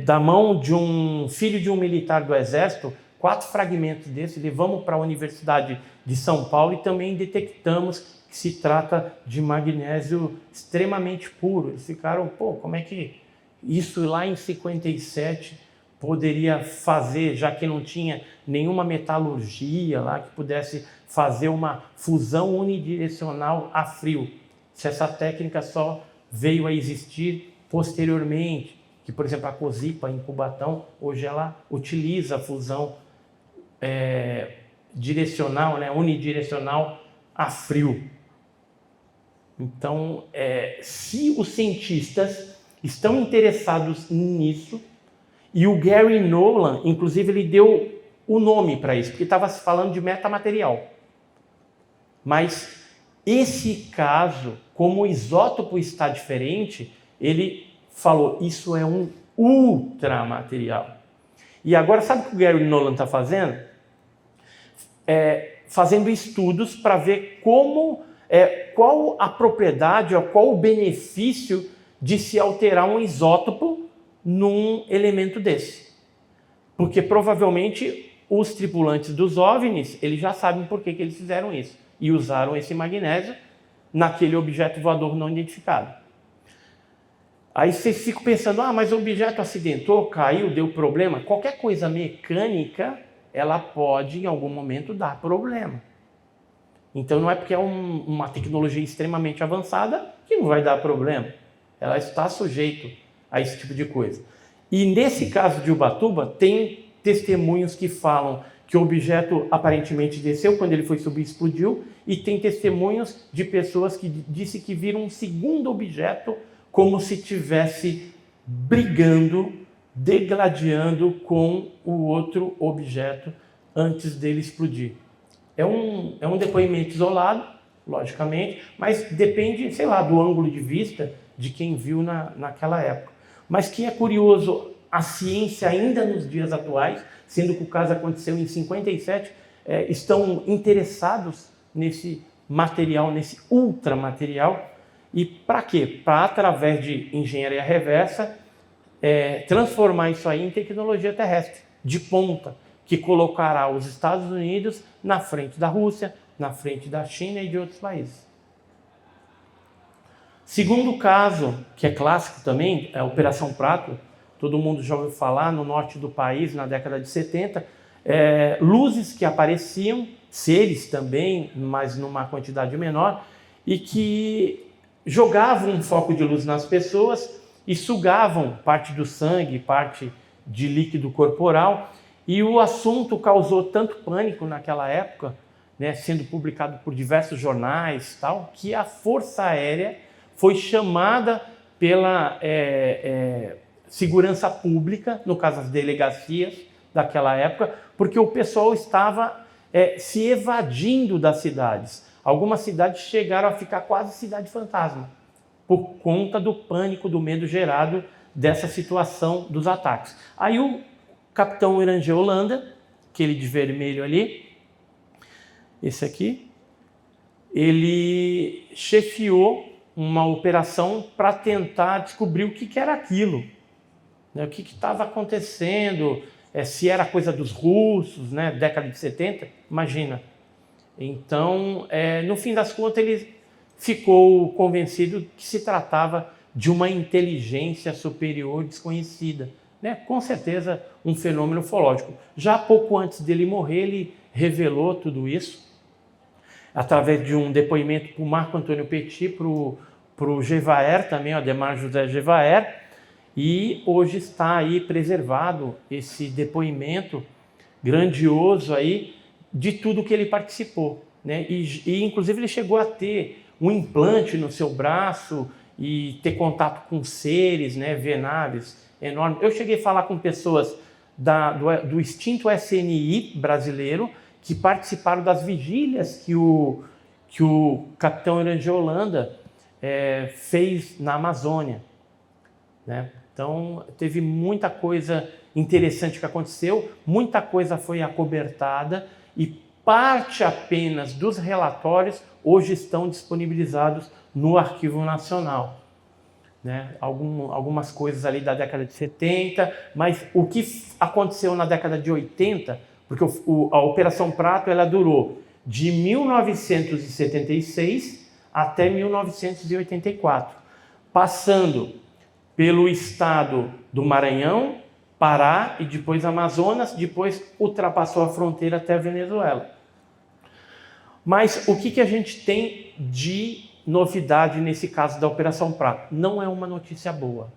Speaker 1: da mão de um filho de um militar do Exército 4 fragmentos desses, levamos para a Universidade de São Paulo e também detectamos que se trata de magnésio extremamente puro. Eles ficaram, como é que isso lá em 57 poderia fazer, já que não tinha nenhuma metalurgia lá que pudesse fazer uma fusão unidirecional a frio. Se essa técnica só veio a existir posteriormente, que, por exemplo, a Cosipa em Cubatão, hoje ela utiliza a fusão direcional, unidirecional a frio. Então, se os cientistas estão interessados nisso, e o Gary Nolan, inclusive, ele deu o nome para isso, porque estava se falando de metamaterial. Mas esse caso, como o isótopo está diferente, ele falou, isso é um ultramaterial. E agora, sabe o que o Gary Nolan está fazendo? Fazendo estudos para ver qual a propriedade, ou qual o benefício de se alterar um isótopo num elemento desse. Porque provavelmente os tripulantes dos OVNIs, eles já sabem por que eles fizeram isso. E usaram esse magnésio naquele objeto voador não identificado. Aí vocês ficam pensando, mas o objeto acidentou, caiu, deu problema. Qualquer coisa mecânica, ela pode em algum momento dar problema. Então não é porque é uma tecnologia extremamente avançada que não vai dar problema. Ela está sujeita a esse tipo de coisa. E nesse caso de Ubatuba, tem testemunhos que falam que o objeto aparentemente desceu, quando ele foi subir, explodiu, e tem testemunhos de pessoas que disse que viram um segundo objeto como se estivesse brigando, degladiando com o outro objeto antes dele explodir. É um depoimento isolado, logicamente, mas depende, do ângulo de vista de quem viu naquela época. Mas que é curioso, a ciência ainda nos dias atuais, sendo que o caso aconteceu em 57, estão interessados nesse material, nesse ultramaterial. E para quê? Para, através de engenharia reversa, transformar isso aí em tecnologia terrestre, de ponta, que colocará os Estados Unidos na frente da Rússia, na frente da China e de outros países. Segundo caso, que é clássico também, é a Operação Prato. Todo mundo já ouviu falar, no norte do país, na década de 70, luzes que apareciam, seres também, mas numa quantidade menor, e que jogavam um foco de luz nas pessoas e sugavam parte do sangue, parte de líquido corporal, e o assunto causou tanto pânico naquela época, né, sendo publicado por diversos jornais, tal, que a Força Aérea foi chamada pela segurança pública, no caso as delegacias daquela época, porque o pessoal estava se evadindo das cidades. Algumas cidades chegaram a ficar quase cidade fantasma, por conta do pânico, do medo gerado dessa situação dos ataques. Aí o capitão Irangê Holanda, aquele de vermelho ali, esse aqui, ele chefiou uma operação para tentar descobrir o que era aquilo, né? O que estava acontecendo, se era coisa dos russos, né? Década de 70, imagina. Então, no fim das contas, ele ficou convencido que se tratava de uma inteligência superior desconhecida, né? Com certeza um fenômeno ufológico. Já pouco antes dele morrer, ele revelou tudo isso, através de um depoimento para o Marco Antônio Petit, para o Gevaer também, o Ademar José Gevaer, e hoje está aí preservado esse depoimento grandioso aí de tudo que ele participou, né? E inclusive ele chegou a ter um implante no seu braço e ter contato com seres, né, ver naves enormes. Eu cheguei a falar com pessoas do extinto SNI brasileiro que participaram das vigílias que o capitão Irangê Holanda fez na Amazônia, né? Então, teve muita coisa interessante que aconteceu, muita coisa foi acobertada e parte apenas dos relatórios hoje estão disponibilizados no Arquivo Nacional, né? Algumas coisas ali da década de 70, mas o que aconteceu na década de 80, porque a Operação Prato ela durou de 1976 até 1984, passando pelo estado do Maranhão, Pará e depois Amazonas, depois ultrapassou a fronteira até a Venezuela. Mas o que a gente tem de novidade nesse caso da Operação Prato? Não é uma notícia boa.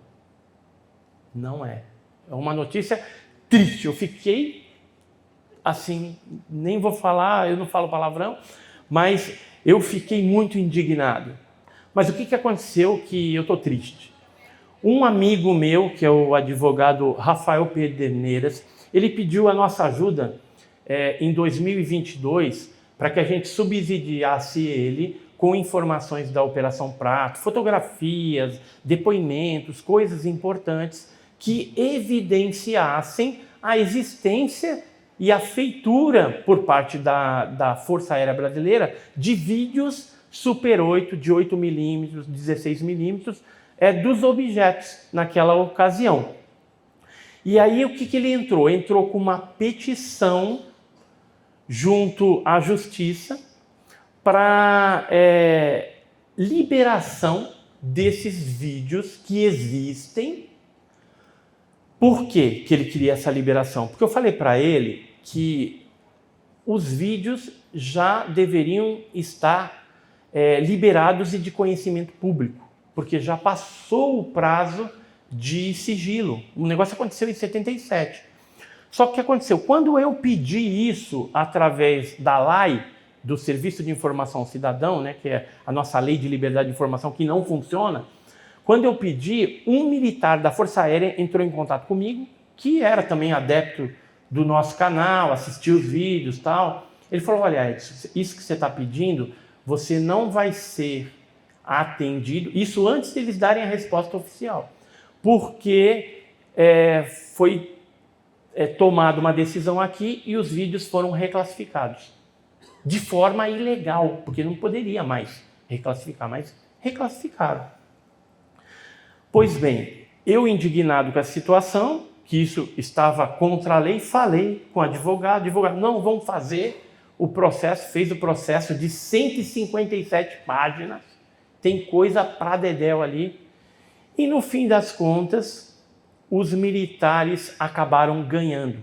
Speaker 1: Não é. É uma notícia triste. Eu fiquei assim, nem vou falar, eu não falo palavrão, mas eu fiquei muito indignado. Mas o que aconteceu que eu estou triste? Um amigo meu, que é o advogado Rafael Pederneiras, ele pediu a nossa ajuda em 2022 para que a gente subsidiasse ele com informações da Operação Prato, fotografias, depoimentos, coisas importantes que evidenciassem a existência e a feitura por parte da Força Aérea Brasileira de vídeos Super 8, de 8 milímetros, 16 milímetros, dos objetos naquela ocasião. E aí o que ele entrou? Entrou com uma petição junto à Justiça para liberação desses vídeos que existem. Por que ele queria essa liberação? Porque eu falei para ele que os vídeos já deveriam estar liberados e de conhecimento público, porque já passou o prazo de sigilo. O negócio aconteceu em 77. Só que o que aconteceu? Quando eu pedi isso através da LAI, do Serviço de Informação ao Cidadão, né, que é a nossa lei de liberdade de informação que não funciona, quando eu pedi, um militar da Força Aérea entrou em contato comigo, que era também adepto do nosso canal, assistiu os vídeos e tal. Ele falou, olha, Edson, isso que você está pedindo, você não vai ser atendido, isso antes de eles darem a resposta oficial, porque foi tomada uma decisão aqui e os vídeos foram reclassificados de forma ilegal, porque não poderia mais reclassificar, mas reclassificaram. Pois bem, eu indignado com a situação, que isso estava contra a lei, falei com o advogado, não vamos fazer, fez o processo de 157 páginas, tem coisa pra dedéu ali, e no fim das contas, os militares acabaram ganhando.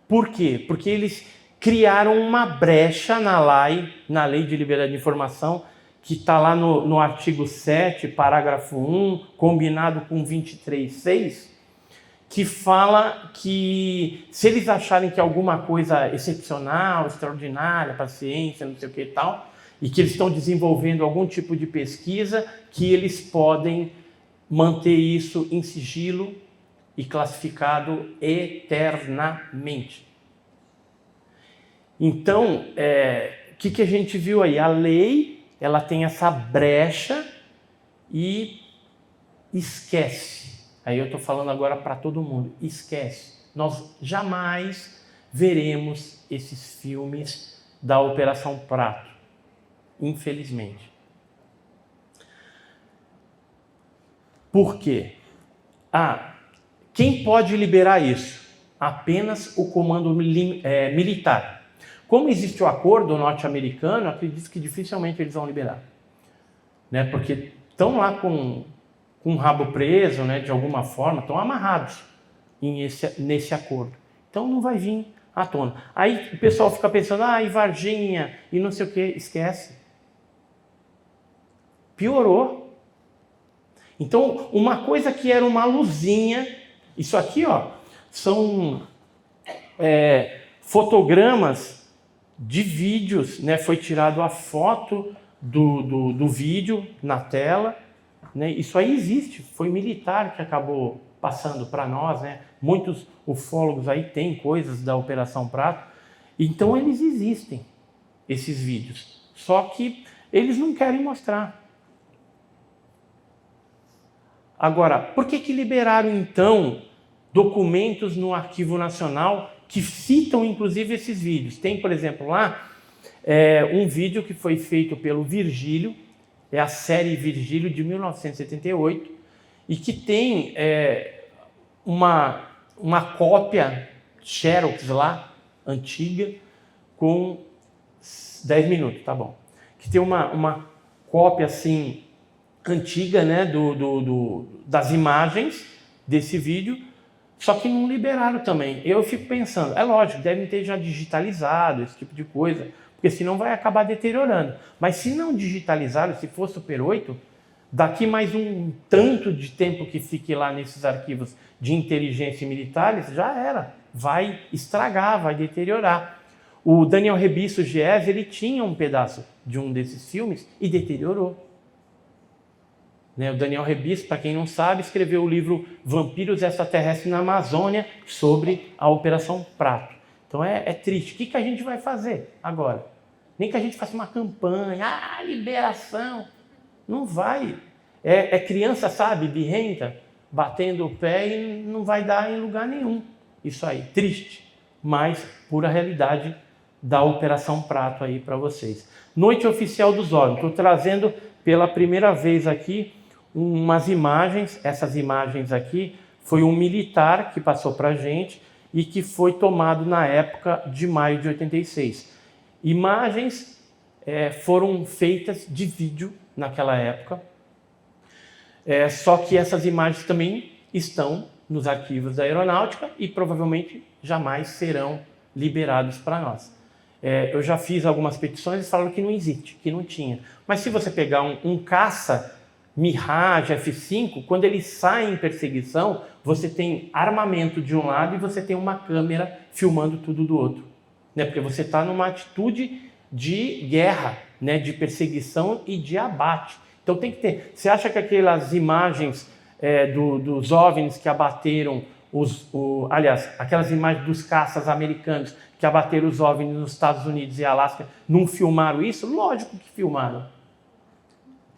Speaker 1: Por quê? Porque eles criaram uma brecha na Lei de Liberdade de Informação, que está lá no artigo 7, parágrafo 1, combinado com 23.6, que fala que se eles acharem que alguma coisa excepcional, extraordinária para a ciência, não sei o que e tal, e que eles estão desenvolvendo algum tipo de pesquisa, que eles podem manter isso em sigilo e classificado eternamente. Então, o que a gente viu aí? A lei, ela tem essa brecha e esquece. Aí eu estou falando agora para todo mundo. Esquece. Nós jamais veremos esses filmes da Operação Prato. Infelizmente. Por quê? Quem pode liberar isso? Apenas o comando militar. Como existe o acordo norte-americano, acredito que dificilmente eles vão liberar. Né? Porque estão lá com o rabo preso, né? De alguma forma, estão amarrados nesse acordo. Então não vai vir à tona. Aí o pessoal fica pensando, e Varginha, e não sei o que, esquece. Piorou. Então, uma coisa que era uma luzinha, isso aqui, são fotogramas de vídeos, né? Foi tirado a foto do vídeo na tela, né? Isso aí existe, foi militar que acabou passando para nós, né? Muitos ufólogos aí têm coisas da Operação Prato, então eles existem, esses vídeos, só que eles não querem mostrar. Agora, por que liberaram então documentos no Arquivo Nacional que citam inclusive esses vídeos? Tem, por exemplo, lá um vídeo que foi feito pelo Virgílio, é a série Virgílio de 1978, e que tem uma cópia Xerox lá, antiga, com 10 minutos, tá bom. Que tem uma cópia assim antiga, né, das imagens desse vídeo, só que não liberaram também. Eu fico pensando, é lógico, devem ter já digitalizado esse tipo de coisa, porque senão vai acabar deteriorando. Mas se não digitalizaram, se for Super 8, daqui mais um tanto de tempo que fique lá nesses arquivos de inteligência e militares, já era. Vai estragar, vai deteriorar. O Daniel Rebisso Gies, ele tinha um pedaço de um desses filmes e deteriorou. O Daniel Rebisso, para quem não sabe, escreveu o livro Vampiros Extraterrestres na Amazônia sobre a Operação Prato. Então é triste. O que a gente vai fazer agora? Nem que a gente faça uma campanha, liberação. Não vai. É criança, sabe, birrenta, batendo o pé e não vai dar em lugar nenhum. Isso aí, triste, mas pura realidade da Operação Prato aí para vocês. Noite Oficial dos OVNIs. Estou trazendo pela primeira vez aqui umas imagens. Essas imagens aqui foi um militar que passou para a gente e que foi tomado na época de maio de 86. Imagens foram feitas de vídeo naquela época, só que essas imagens também estão nos arquivos da aeronáutica e provavelmente jamais serão liberados para nós. Eu já fiz algumas petições e falaram que não existe, que não tinha. Mas se você pegar um caça Mirage F5, quando ele sai em perseguição, você tem armamento de um lado e você tem uma câmera filmando tudo do outro. Né? Porque você está numa atitude de guerra, né? De perseguição e de abate. Então tem que ter. Você acha que aquelas imagens dos OVNIs que abateram aliás, aquelas imagens dos caças americanos que abateram os OVNIs nos Estados Unidos e Alasca, não filmaram isso? Lógico que filmaram.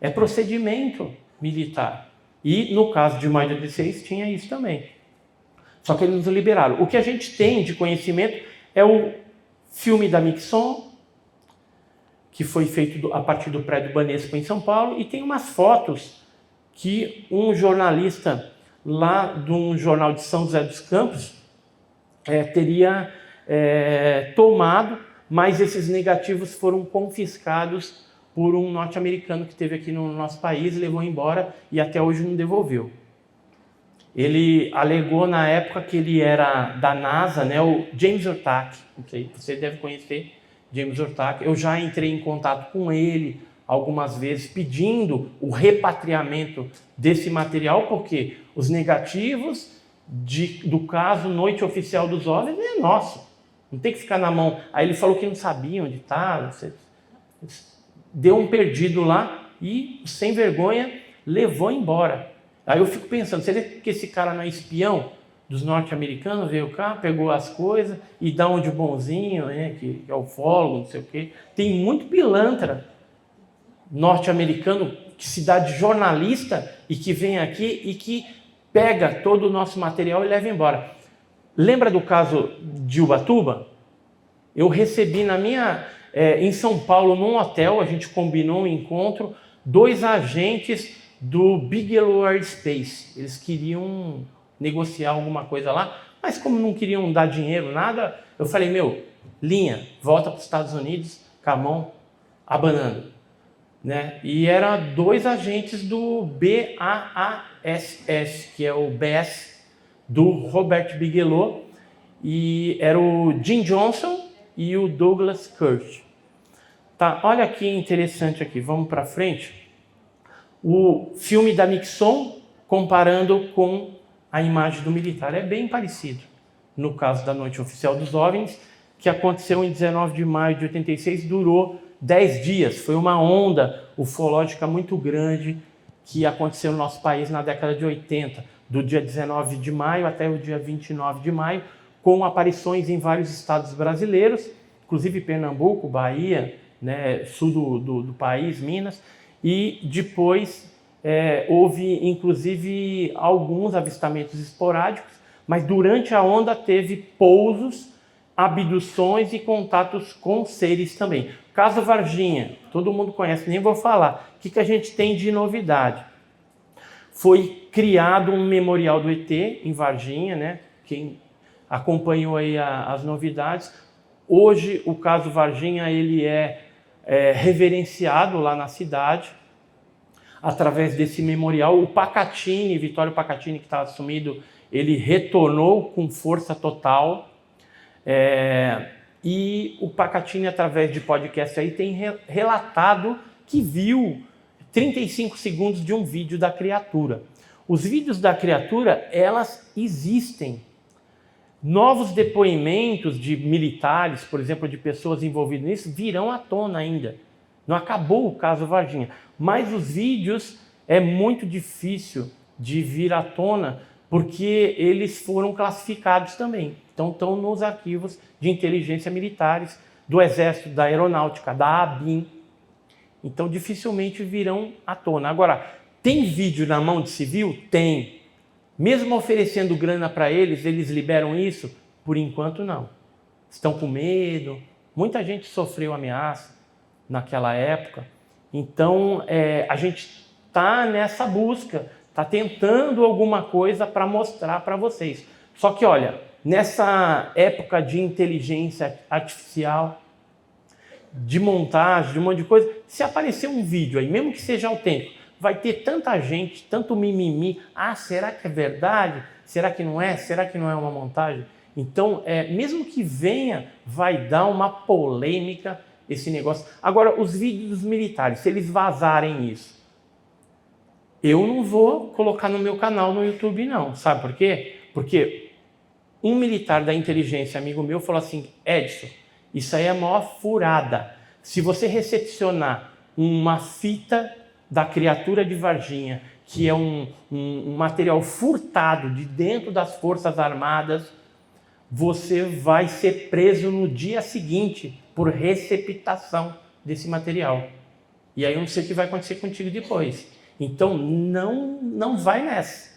Speaker 1: É procedimento militar. E no caso de maio de 16 tinha isso também. Só que eles nos liberaram. O que a gente tem de conhecimento é o filme da Mixon, que foi feito a partir do prédio Banespa em São Paulo, e tem umas fotos que um jornalista lá de um jornal de São José dos Campos teria tomado mas esses negativos foram confiscados por um norte-americano que esteve aqui no nosso país, levou embora e até hoje não devolveu. Ele alegou na época que ele era da NASA, né, o James Urtac, não sei, você deve conhecer James Urtac. Eu já entrei em contato com ele algumas vezes pedindo o repatriamento desse material, porque os negativos do caso Noite Oficial dos OVNIs é nosso, não tem que ficar na mão. Aí ele falou que não sabia onde está, deu um perdido lá e, sem vergonha, levou embora. Aí eu fico pensando, será que esse cara não é espião dos norte-americanos? Veio cá, pegou as coisas e dá um de bonzinho, né, que é ufólogo, não sei o quê. Tem muito pilantra norte-americano que se dá de jornalista e que vem aqui e que pega todo o nosso material e leva embora. Lembra do caso de Ubatuba? Eu recebi em São Paulo, num hotel, a gente combinou um encontro, 2 agentes do Bigelow Aerospace. Eles queriam negociar alguma coisa lá, mas como não queriam dar dinheiro, nada, eu falei, linha, volta para os Estados Unidos com a mão abanando. Né? E eram 2 agentes do BAASS, que é o BASS do Robert Bigelow, e era o Jim Johnson e o Douglas Kirsch. Tá, olha que interessante aqui, vamos para frente. O filme da Nixon comparando com a imagem do militar é bem parecido. No caso da Noite Oficial dos OVNIs, que aconteceu em 19 de maio de 86, durou 10 dias. Foi uma onda ufológica muito grande que aconteceu no nosso país na década de 80, do dia 19 de maio até o dia 29 de maio, com aparições em vários estados brasileiros, inclusive Pernambuco, Bahia, né, sul do país, Minas, e depois houve inclusive alguns avistamentos esporádicos, mas durante a onda teve pousos, abduções e contatos com seres também. Caso Varginha, todo mundo conhece, nem vou falar. O que a gente tem de novidade? Foi criado um memorial do ET em Varginha, né? Quem acompanhou aí as novidades. Hoje o caso Varginha ele é reverenciado lá na cidade através desse memorial. O Pacatini, Vitório Pacatini, que estava sumido, ele retornou com força total. E o Pacatini, através de podcast aí, tem relatado que viu 35 segundos de um vídeo da criatura. Os vídeos da criatura, elas existem. Novos depoimentos de militares, por exemplo, de pessoas envolvidas nisso, virão à tona ainda. Não acabou o caso Varginha. Mas os vídeos é muito difícil de vir à tona, porque eles foram classificados também. Então estão nos arquivos de inteligência militares, do Exército, da Aeronáutica, da ABIN. Então dificilmente virão à tona. Agora, tem vídeo na mão de civil? Tem. Mesmo oferecendo grana para eles, eles liberam isso? Por enquanto não. Estão com medo. Muita gente sofreu ameaça naquela época. Então a gente está nessa busca, está tentando alguma coisa para mostrar para vocês. Só que olha, nessa época de inteligência artificial, de montagem, de um monte de coisa, se aparecer um vídeo aí, mesmo que seja autêntico, vai ter tanta gente, tanto mimimi. Ah, será que é verdade? Será que não é? Será que não é uma montagem? Então, mesmo que venha, vai dar uma polêmica esse negócio. Agora, os vídeos dos militares, se eles vazarem isso, eu não vou colocar no meu canal no YouTube, não. Sabe por quê? Porque um militar da inteligência, amigo meu, falou assim: Edson, isso aí é a maior furada. Se você recepcionar uma fita da criatura de Varginha, que é um material furtado de dentro das Forças Armadas, você vai ser preso no dia seguinte por receptação desse material. E aí eu não sei o que vai acontecer contigo depois. Então não vai nessa.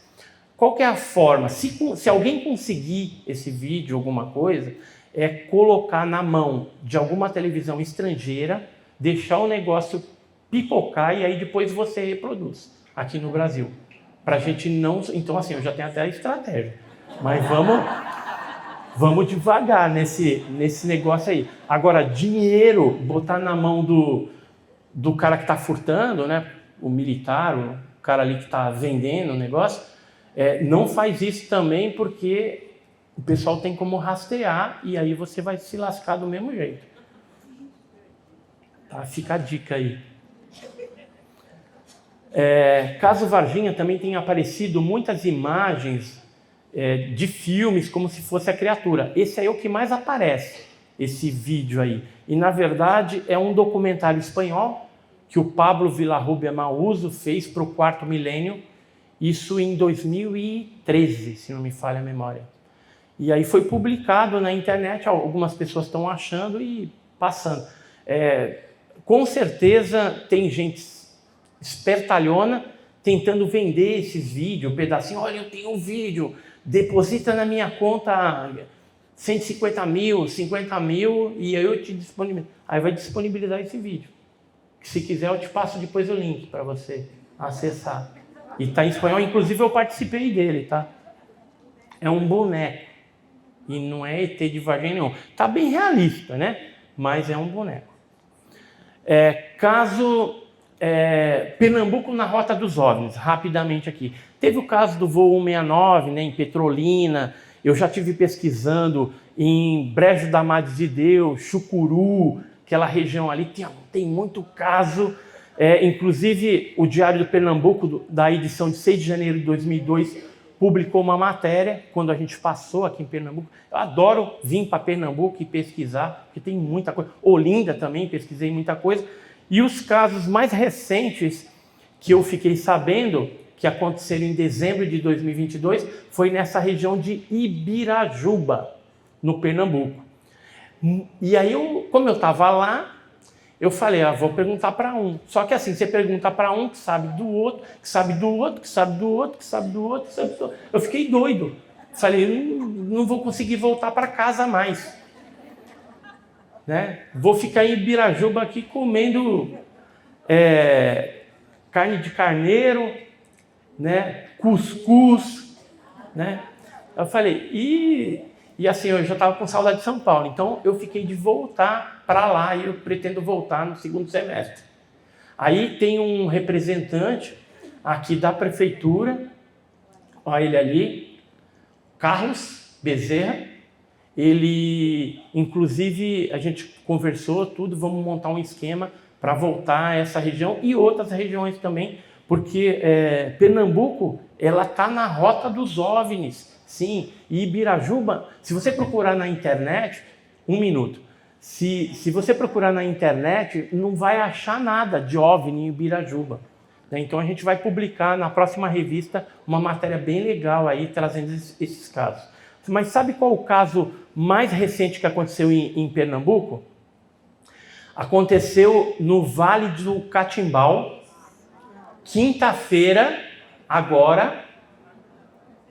Speaker 1: Qual que é a forma? Se alguém conseguir esse vídeo, alguma coisa, é colocar na mão de alguma televisão estrangeira, deixar o negócio pipocar e aí depois você reproduz aqui no Brasil. Pra gente não... Então assim, eu já tenho até a estratégia. Mas vamos devagar nesse negócio aí. Agora, dinheiro, botar na mão do cara que está furtando, né? O militar, o cara ali que está vendendo o negócio, não faz isso também, porque o pessoal tem como rastrear e aí você vai se lascar do mesmo jeito. Tá? Fica a dica aí. Caso Varginha também tem aparecido muitas imagens de filmes como se fosse a criatura. Esse aí é o que mais aparece, esse vídeo aí. E na verdade é um documentário espanhol que o Pablo Villarrubia Mauso fez para o Quarto Milênio, isso em 2013, se não me falha a memória. E aí foi publicado na internet, algumas pessoas estão achando e passando. Com certeza tem gente espertalhona tentando vender esses vídeos, um pedacinho, olha, eu tenho um vídeo, deposita na minha conta 150 mil, 50 mil e aí eu te disponibilizo. Aí vai disponibilizar esse vídeo. Se quiser eu te passo depois o link para você acessar. E está em espanhol, inclusive eu participei dele, tá? É um boneco. E não é ET de Varginha nenhum. Tá bem realista, né? Mas é um boneco. Caso Pernambuco na Rota dos OVNIs, rapidamente aqui. Teve o caso do voo 169, né, em Petrolina. Eu já estive pesquisando em Brejo da Madre de Deus, Chucuru, aquela região ali. Tem muito caso. Inclusive, o Diário do Pernambuco, da edição de 6 de janeiro de 2002, publicou uma matéria quando a gente passou aqui em Pernambuco. Eu adoro vir para Pernambuco e pesquisar, porque tem muita coisa. Olinda também, pesquisei muita coisa. E os casos mais recentes que eu fiquei sabendo, que aconteceram em dezembro de 2022, foi nessa região de Ibirajuba, no Pernambuco. E aí, como eu estava lá, eu falei, vou perguntar para um. Só que assim, você pergunta para um que sabe do outro, que sabe do outro, que sabe do outro, que sabe do outro, que sabe do outro. Eu fiquei doido. Falei, não vou conseguir voltar para casa mais. Né? Vou ficar em Ibirajuba aqui comendo carne de carneiro, né? Cuscuz. Né? Eu falei, e assim, eu já estava com saudade de São Paulo, então eu fiquei de voltar para lá e eu pretendo voltar no segundo semestre. Aí tem um representante aqui da prefeitura, olha ele ali, Carlos Bezerra. Ele, inclusive, a gente conversou tudo, vamos montar um esquema para voltar a essa região e outras regiões também, porque Pernambuco, ela está na rota dos OVNIs. Sim, e Ibirajuba, se você procurar na internet, um minuto, se você procurar na internet, não vai achar nada de OVNI em Ibirajuba. Né? Então a gente vai publicar na próxima revista uma matéria bem legal aí, trazendo esses casos. Mas sabe qual o caso mais recente que aconteceu em Pernambuco? Aconteceu no Vale do Catimbau, quinta-feira, agora,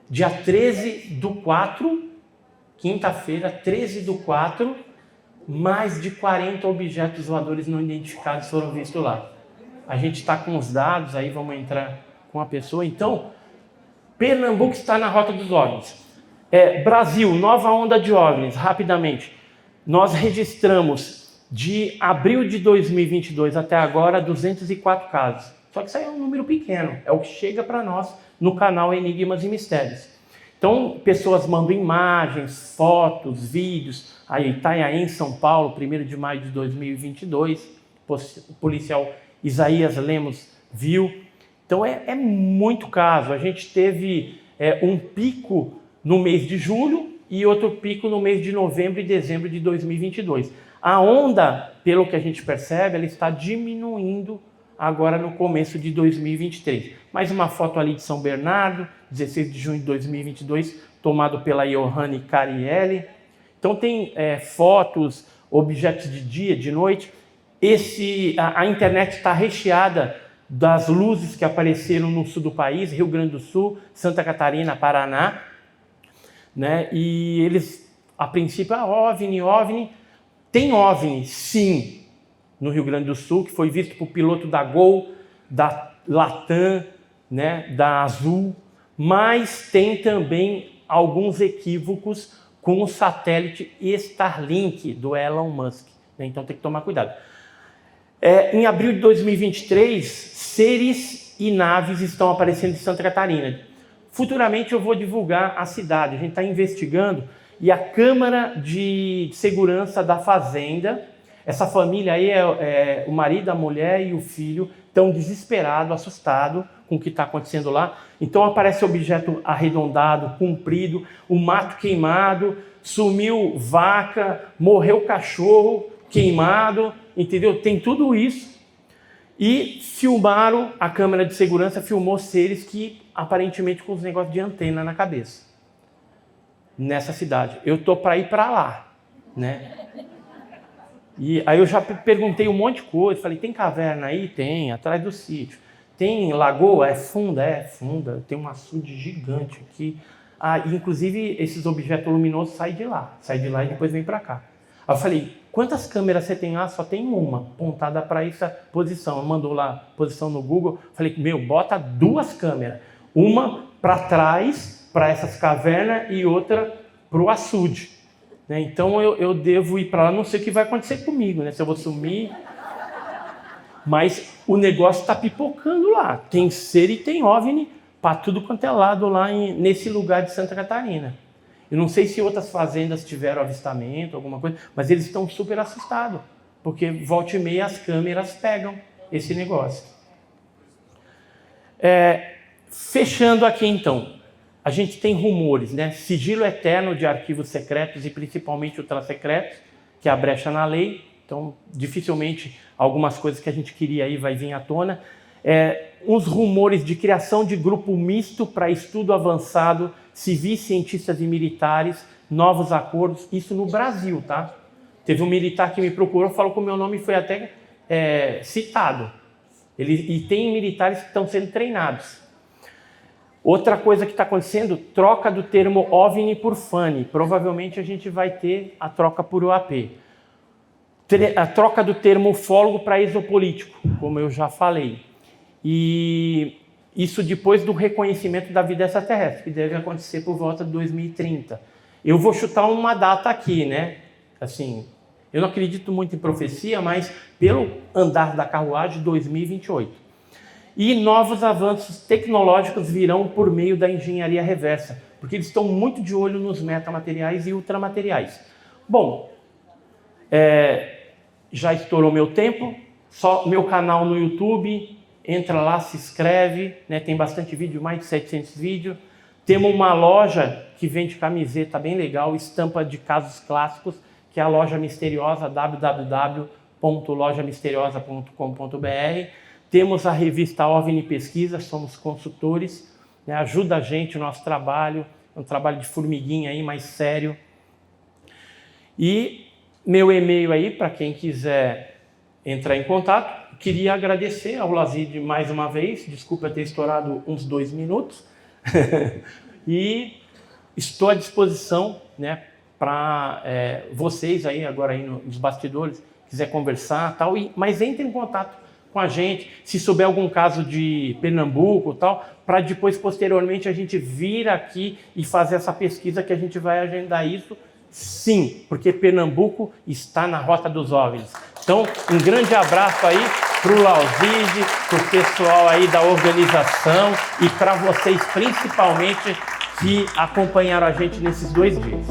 Speaker 1: dia 13/4, quinta-feira, 13/4, mais de 40 objetos voadores não identificados foram vistos lá. A gente está com os dados, aí vamos entrar com a pessoa. Então, Pernambuco está na rota dos OVNIs. Brasil, nova onda de OVNIs, rapidamente. Nós registramos de abril de 2022 até agora 204 casos. Só que isso aí é um número pequeno, é o que chega para nós no canal Enigmas e Mistérios. Então, pessoas mandam imagens, fotos, vídeos. Aí, Itanhaém, em São Paulo, 1º de maio de 2022, o policial Isaías Lemos viu. Então, é muito caso. A gente teve um pico no mês de julho e outro pico no mês de novembro e dezembro de 2022. A onda, pelo que a gente percebe, ela está diminuindo agora no começo de 2023. Mais uma foto ali de São Bernardo, 16 de junho de 2022, tomado pela Johanne Carielli. Então tem fotos, objetos de dia, de noite. A internet está recheada das luzes que apareceram no sul do país, Rio Grande do Sul, Santa Catarina, Paraná. Né? E eles, a princípio, OVNI. Tem OVNI, sim, no Rio Grande do Sul, que foi visto por piloto da Gol, da Latam, né, da Azul, mas tem também alguns equívocos com o satélite Starlink do Elon Musk, né? Então tem que tomar cuidado. Em abril de 2023, seres e naves estão aparecendo em Santa Catarina. Futuramente eu vou divulgar a cidade, a gente está investigando, e a Câmara de Segurança da Fazenda, essa família aí o marido, a mulher e o filho estão desesperados, assustados com o que está acontecendo lá. Então aparece objeto arredondado, comprido, o mato queimado, sumiu vaca, morreu cachorro queimado, entendeu? Tem tudo isso. E filmaram, a câmera de segurança filmou seres que aparentemente com os negócios de antena na cabeça. Nessa cidade. Eu tô para ir para lá, né? E aí eu já perguntei um monte de coisa, falei, tem caverna aí? Tem, atrás do sítio. Tem lagoa? É funda? É funda. Tem um açude gigante aqui. Inclusive esses objetos luminosos saem de lá e depois vem para cá. Aí eu falei, quantas câmeras você tem? Só tem uma, apontada para essa posição. Mandou lá, posição no Google. Falei, bota 2 câmeras. Uma para trás, para essas cavernas, e outra para o açude. Né? Então eu devo ir para lá, não sei o que vai acontecer comigo, né? Se eu vou sumir. Mas o negócio está pipocando lá. Tem ser e tem OVNI para tudo quanto é lado lá nesse lugar de Santa Catarina. Eu não sei se outras fazendas tiveram avistamento, alguma coisa, mas eles estão super assustados, porque volta e meia as câmeras pegam esse negócio. Fechando aqui então, a gente tem rumores, né? Sigilo eterno de arquivos secretos e principalmente ultrasecretos, que é a brecha na lei. Então, dificilmente algumas coisas que a gente queria aí vai vir à tona. Uns rumores de criação de grupo misto para estudo avançado, civis, cientistas e militares, novos acordos, isso no Brasil, tá? Teve um militar que me procurou, falou que o meu nome foi até citado. E tem militares que estão sendo treinados. Outra coisa que está acontecendo, troca do termo OVNI por FANI. Provavelmente a gente vai ter a troca por UAP. A troca do termo ufólogo para exopolítico, como eu já falei. E isso depois do reconhecimento da vida extraterrestre, que deve acontecer por volta de 2030. Eu vou chutar uma data aqui, né? Assim, eu não acredito muito em profecia, mas pelo andar da carruagem, 2028. E novos avanços tecnológicos virão por meio da engenharia reversa, porque eles estão muito de olho nos metamateriais e ultramateriais. Bom, já estourou meu tempo, só meu canal no YouTube, entra lá, se inscreve, né? Tem bastante vídeo, mais de 700 vídeos. Temos uma loja que vende camiseta bem legal, estampa de casos clássicos, que é a Loja Misteriosa, www.lojamisteriosa.com.br. Temos a revista OVNI Pesquisa, somos consultores, né? Ajuda a gente, o nosso trabalho, é um trabalho de formiguinha aí, mais sério. E meu e-mail aí, para quem quiser entrar em contato. Queria agradecer ao Lazide mais uma vez, desculpa ter estourado uns 2 minutos, e estou à disposição, né, para vocês aí, agora aí nos bastidores, quiser conversar tal, mas entre em contato com a gente, se souber algum caso de Pernambuco tal, para depois, posteriormente, a gente vir aqui e fazer essa pesquisa que a gente vai agendar isso, sim, porque Pernambuco está na rota dos OVNIs. Então, um grande abraço aí para o Lauzide, para o pessoal aí da organização e para vocês principalmente que acompanharam a gente nesses 2 dias.